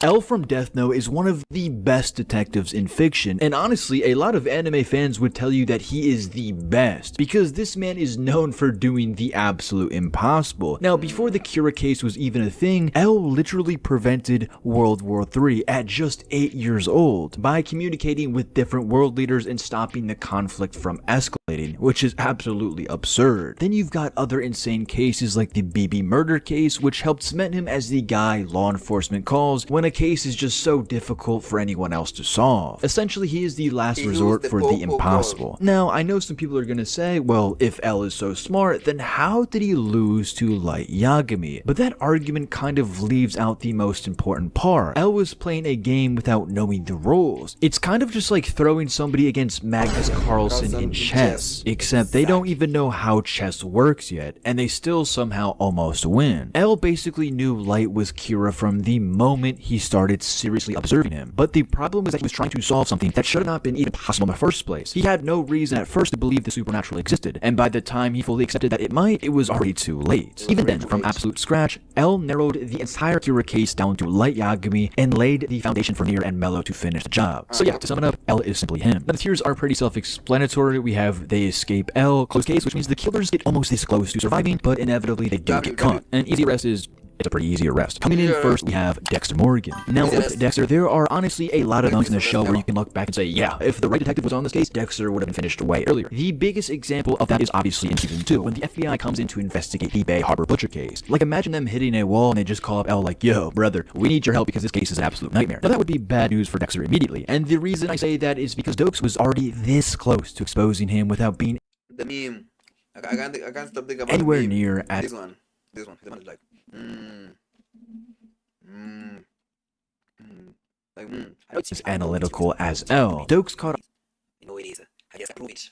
L from Death Note is one of the best detectives in fiction, and honestly, a lot of anime fans would tell you that he is the best, because this man is known for doing the absolute impossible. Now, before the Kira case was even a thing, L literally prevented World War III at just 8 years old by communicating with different world leaders and stopping the conflict from escalating, which is absolutely absurd. Then you've got other insane cases like the BB murder case, which helped cement him as the guy law enforcement calls when a case is just so difficult for anyone else to solve. Essentially, he is the last resort for the impossible. Now, I know some people are gonna say, well, if L is so smart, then how did he lose to Light Yagami? But that argument kind of leaves out the most important part. L was playing a game without knowing the rules. It's kind of just like throwing somebody against Magnus Carlsen in chess, except they don't even know how chess works yet, and they still somehow almost win. L basically knew Light was Kira from the moment he started seriously observing him. But the problem was that he was trying to solve something that should have not been even possible in the first place. He had no reason at first to believe the supernatural existed, and by the time he fully accepted that it might, it was already too late. Even then, from absolute scratch, L narrowed the entire Kira case down to Light Yagami and laid the foundation for Nier and Mello to finish the job. So yeah, to sum it up, L is simply him. Now the tiers are pretty self-explanatory. We have they escape L, close case, which means the killers get almost this close to surviving, but inevitably they do get caught. And easy arrest is it's a pretty easy arrest. Coming in first, we have Dexter Morgan. Now, with Dexter, there are honestly a lot of moments in the show where you can look back and say, yeah, if the right detective was on this case, Dexter would have been finished way earlier. The biggest example of that is obviously in Season 2, when the FBI comes in to investigate the Bay Harbor Butcher case. Like, imagine them hitting a wall and they just call up L like, yo, brother, we need your help because this case is an absolute nightmare. Now, that would be bad news for Dexter immediately. And the reason I say that is because Dokes was already this close to exposing him without being The meme. I can't stop thinking about anywhere the meme. near at This one. The one is like, as analytical as L. Dokes caught You know it is. I just approve it.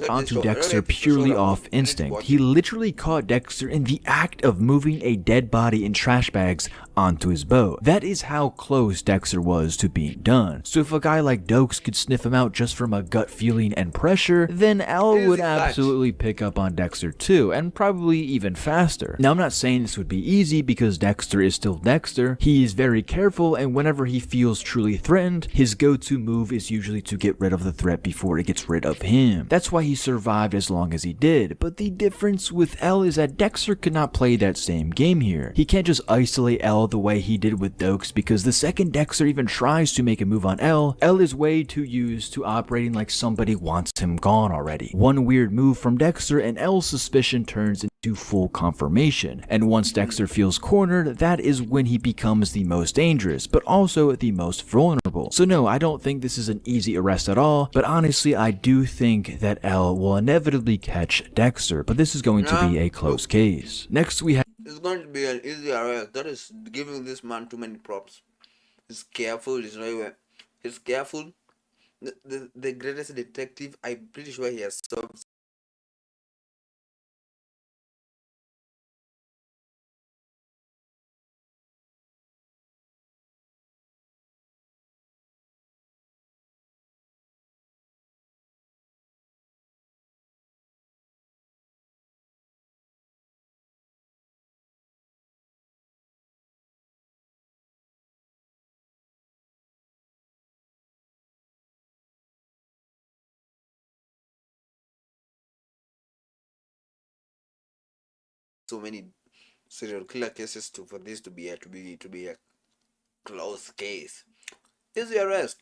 onto Dexter purely off instinct. He literally caught Dexter in the act of moving a dead body in trash bags onto his boat. That is how close Dexter was to being done. So if a guy like Dokes could sniff him out just from a gut feeling and pressure, then L would absolutely pick up on Dexter too, and probably even faster. Now I'm not saying this would be easy because Dexter is still Dexter. He is very careful, and whenever he feels truly threatened, his go-to move is usually to get rid of the threat before it gets rid of him. That's why he survived as long as he did, but the difference with L is that Dexter could not play that same game here. He can't just isolate L the way he did with Dokes, because the second Dexter even tries to make a move on L is way too used to operating like somebody wants him gone already. One weird move from Dexter and L's suspicion turns into full confirmation, and once Dexter feels cornered, that is when he becomes the most dangerous, but also the most vulnerable. So no, I don't think this is an easy arrest at all, but honestly I do think that L will inevitably catch Dexter, but this is going to be a close case. Next we have It's going to be an easy arrest. That is giving this man too many props. He's careful. He's careful. The greatest detective. I'm pretty sure he has solved so many serial killer cases for this to be a close case. Easy arrest.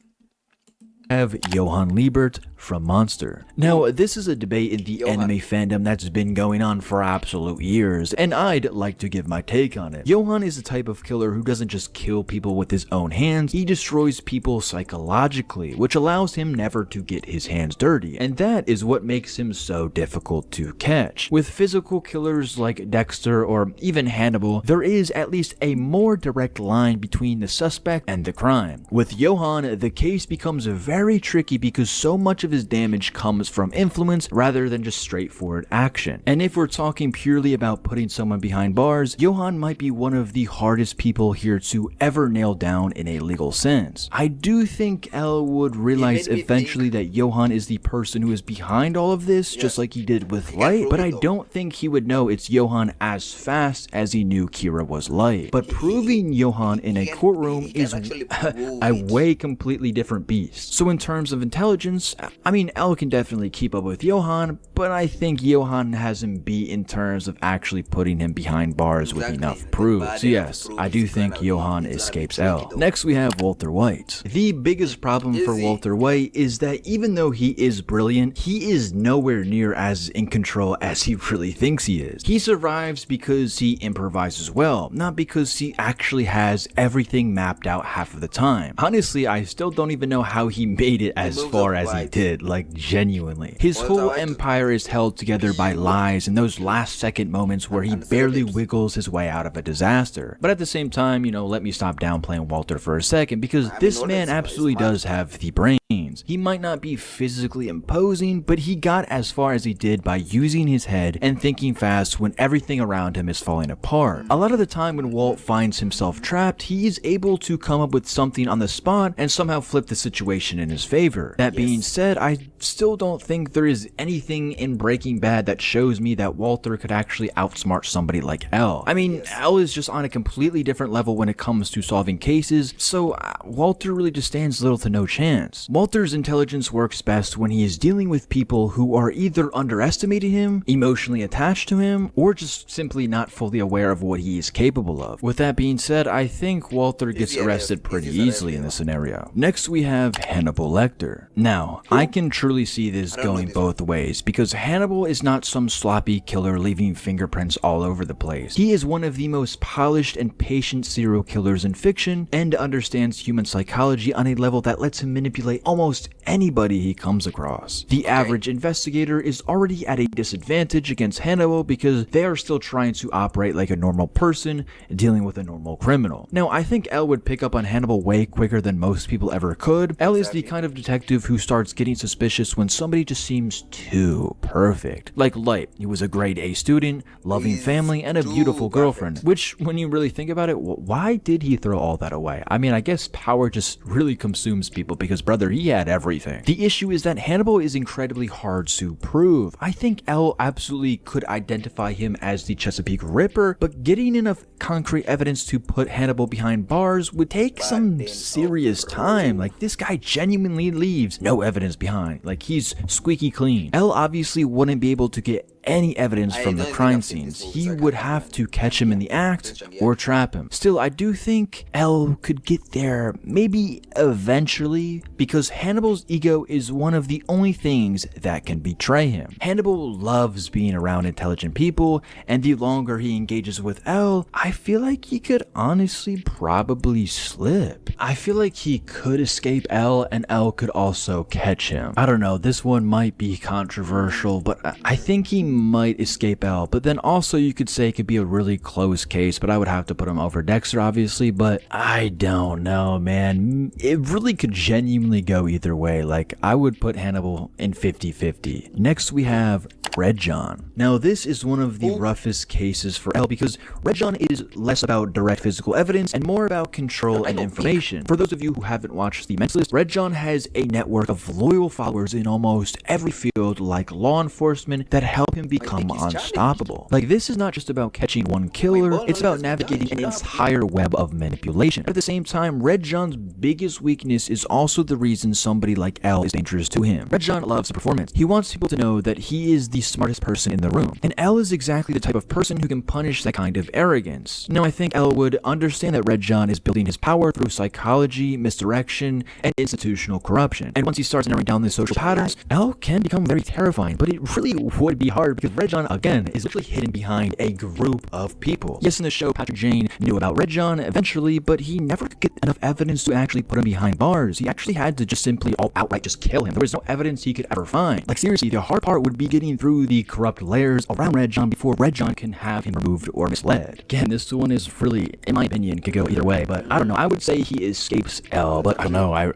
have Johann Liebert from Monster. Now, this is a debate in the anime fandom that's been going on for absolute years, and I'd like to give my take on it. Johann is the type of killer who doesn't just kill people with his own hands, he destroys people psychologically, which allows him never to get his hands dirty, and that is what makes him so difficult to catch. With physical killers like Dexter or even Hannibal, there is at least a more direct line between the suspect and the crime. With Johann, the case becomes very tricky because so much of his damage comes from influence rather than just straightforward action. And if we're talking purely about putting someone behind bars, Johann might be one of the hardest people here to ever nail down in a legal sense. I do think L would realize eventually that Johann is the person who is behind all of this, just like he did with Light, but I don't think he would know it's Johann as fast as he knew Kira was Light. But proving Johann in a courtroom is a way completely different beast. So in terms of intelligence, I mean, L can definitely keep up with Johann, but I think Johann has him beat in terms of actually putting him behind bars with enough proof. So yes, I do think Johann escapes L. Next we have Walter White. The biggest problem for Walter White is that even though he is brilliant, he is nowhere near as in control as he really thinks he is. He survives because he improvises well, not because he actually has everything mapped out half of the time. Honestly, I still don't even know how he made it as far as he did, like genuinely. His whole empire is held together by lies and those last second moments where he barely wiggles his way out of a disaster. But at the same time, you know, let me stop downplaying Walter for a second, because this man absolutely does have the brains. He might not be physically imposing, but he got as far as he did by using his head and thinking fast when everything around him is falling apart. A lot of the time when Walt finds himself trapped, he is able to come up with something on the spot and somehow flip the situation in his favor. That being said, I still don't think there is anything in Breaking Bad that shows me that Walter could actually outsmart somebody like L. I mean, L is just on a completely different level when it comes to solving cases, so Walter really just stands little to no chance. Walter's intelligence works best when he is dealing with people who are either underestimating him, emotionally attached to him, or just simply not fully aware of what he is capable of. With that being said, I think Walter gets arrested pretty easily in this scenario. Next we have Hannibal Lecter. Now, I can truly see this going both ways, because Hannibal is not some sloppy killer leaving fingerprints all over the place. He is one of the most polished and patient serial killers in fiction, and understands human psychology on a level that lets him manipulate almost anybody he comes across. The average investigator is already at a disadvantage against Hannibal because they are still trying to operate like a normal person dealing with a normal criminal. Now, I think L would pick up on Hannibal way quicker than most people ever could. L is the kind of detective who starts getting suspicious when somebody just seems too perfect. Like Light, he was a grade A student, loving family, and a beautiful girlfriend, which, when you really think about it, why did he throw all that away? I mean, I guess power just really consumes people because, brother, he had everything. The issue is that Hannibal is incredibly hard to prove. I think L absolutely could identify him as the Chesapeake Ripper, but getting enough concrete evidence to put Hannibal behind bars would take some serious time. Like, this guy genuinely leaves no evidence behind. Like, he's squeaky clean. L obviously wouldn't be able to get any evidence from the crime scenes. He would have to catch him in the act or trap him. Still, I do think L could get there, maybe eventually, because Hannibal's ego is one of the only things that can betray him. Hannibal loves being around intelligent people, and the longer he engages with L, I feel like he could honestly probably slip. I feel like he could escape L, and L could also catch him. I don't know, this one might be controversial, but I think he might escape L, but then also you could say it could be a really close case, but I would have to put him over Dexter, obviously, but I don't know, man. It really could genuinely go either way. Like, I would put Hannibal in 50-50. Next we have Red John. Now, this is one of the roughest cases for L because Red John is less about direct physical evidence and more about control and information. For those of you who haven't watched The Mentalist, Red John has a network of loyal followers in almost every field, like law enforcement, that help him become unstoppable. Like, this is not just about catching one killer, it's about navigating an entire web of manipulation. At the same time, Red John's biggest weakness is also the reason somebody like L is dangerous to him. Red John loves performance. He wants people to know that he is the smartest person in the room. And L is exactly the type of person who can punish that kind of arrogance. Now, I think L would understand that Red John is building his power through psychology, misdirection, and institutional corruption. And once he starts narrowing down the social patterns, L can become very terrifying, but it really would be hard because Red John, again, is literally hidden behind a group of people. Yes, in the show, Patrick Jane knew about Red John eventually, but he never could get enough evidence to actually put him behind bars. He actually had to just simply outright just kill him. There was no evidence he could ever find. Like, seriously, the hard part would be getting through the corrupt layers around Red John before Red John can have him removed or misled. Again, this one is really, in my opinion, could go either way, but I don't know. I would say he escapes L, but I don't know. I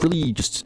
really just...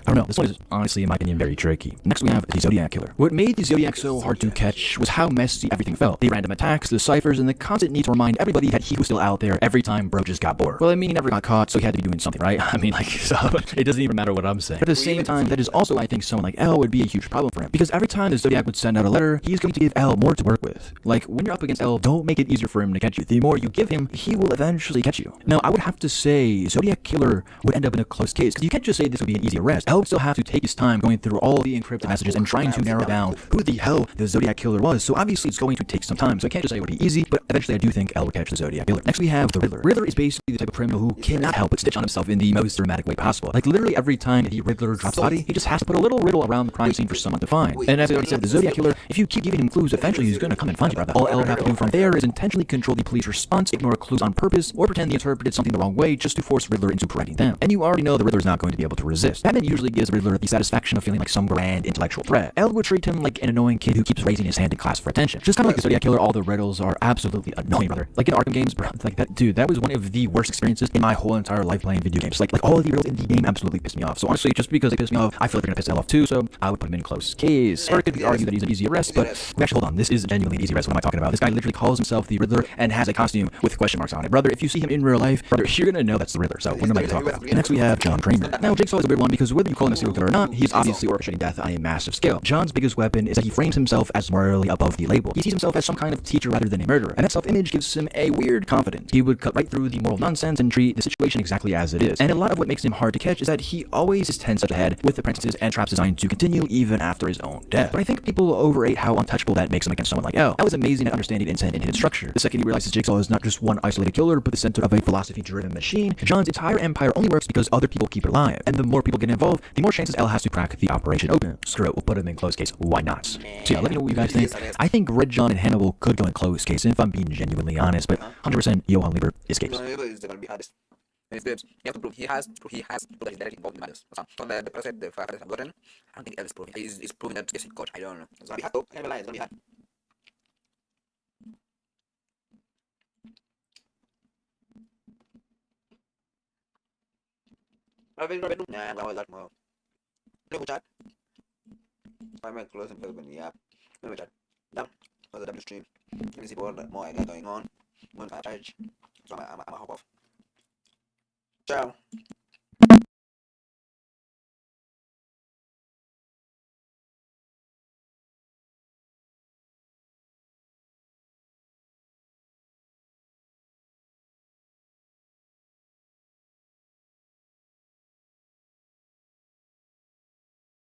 I don't know, this one is honestly, in my opinion, very tricky. Next we have the Zodiac Killer. What made the Zodiac so hard to catch was how messy everything felt. The random attacks, the ciphers, and the constant need to remind everybody that he was still out there every time bro just got bored. Well, I mean, he never got caught, so he had to be doing something, right? I mean, like, so it doesn't even matter what I'm saying. But at the same time, that is also, I think, someone like L would be a huge problem for him. Because every time the Zodiac would send out a letter, he's going to give L more to work with. Like, when you're up against L, don't make it easier for him to catch you. The more you give him, he will eventually catch you. Now, I would have to say Zodiac Killer would end up in a close case, because you can't just say this would be an easy arrest. L would still have to take his time going through all the encrypted messages and trying to narrow down who the hell the Zodiac Killer was. So obviously it's going to take some time. So I can't just say it would be easy, but eventually I do think L will catch the Zodiac Killer. Next we have the Riddler. Riddler is basically the type of criminal who cannot help but stitch on himself in the most dramatic way possible. Like literally every time the Riddler drops a body, he just has to put a little riddle around the crime scene for someone to find. And as I already said, the Zodiac Killer, if you keep giving him clues, eventually he's going to come and find you, brother. All L would have to do from there is intentionally control the police response, ignore clues on purpose, or pretend they interpreted something the wrong way just to force Riddler into correcting them. And you already know the Riddler is not going to be able to resist. Batman usually gives the Riddler the satisfaction of feeling like some grand intellectual threat. L would treat him like an annoying kid who keeps raising his hand in class for attention. Just kind of like the Zodiac Killer, all the riddles are absolutely annoying, brother. Like in Arkham games, bro, like that, dude, that was one of the worst experiences in my whole entire life playing video games. Like all of the riddles in the game absolutely pissed me off. So honestly, just because they pissed me off, I feel like they're gonna piss L off too, so I would put him in close case. Or it could be argued that he's an easy arrest, but actually, hold on, this is genuinely an easy arrest. What am I talking about? This guy literally calls himself the Riddler and has a costume with question marks on it. Brother, if you see him in real life, brother, you're gonna know that's the Riddler, so what am I talking about? And next we have John Kramer. Now, Jigsaw is a weird one because whether you call him a serial killer or not, he's obviously orchestrating death on a massive scale. John's biggest weapon is that he frames himself as morally above the label. He sees himself as some kind of teacher rather than a murderer, and that self-image gives him a weird confidence. He would cut right through the moral nonsense and treat the situation exactly as it is. And a lot of what makes him hard to catch is that he always is 10 steps ahead with apprentices and traps designed to continue even after his own death. But I think people overrate how untouchable that makes him against someone like L. L was amazing at understanding intent and hidden structure. The second he realizes Jigsaw is not just one isolated killer, but the center of a philosophy-driven machine, John's entire empire only works because other people keep it alive. And the more people get involved, the more chances L has to crack the operation open. Screw it, we'll put him in close case. Why not? So yeah, let me know what you guys think. I think Red John and Hannibal could go in close case, if I'm being genuinely honest, but 100% Johan Lieber escapes. Is going to be hardest. And it's good. You have to prove he has to that he's directly involved in matters. So the process the fact that I've gotten, I don't think L is proving. He's proving that he's coach. I don't know. It's going to be hard though. I never lie, it's going to be hard. I've been Robin. Nah, I'm going to more. Look at that. I'm going to close himself in the app. Look at that. Down. For the W stream. Let me see what more I got going on. I'm going to charge. So I'm going to hop off. Ciao.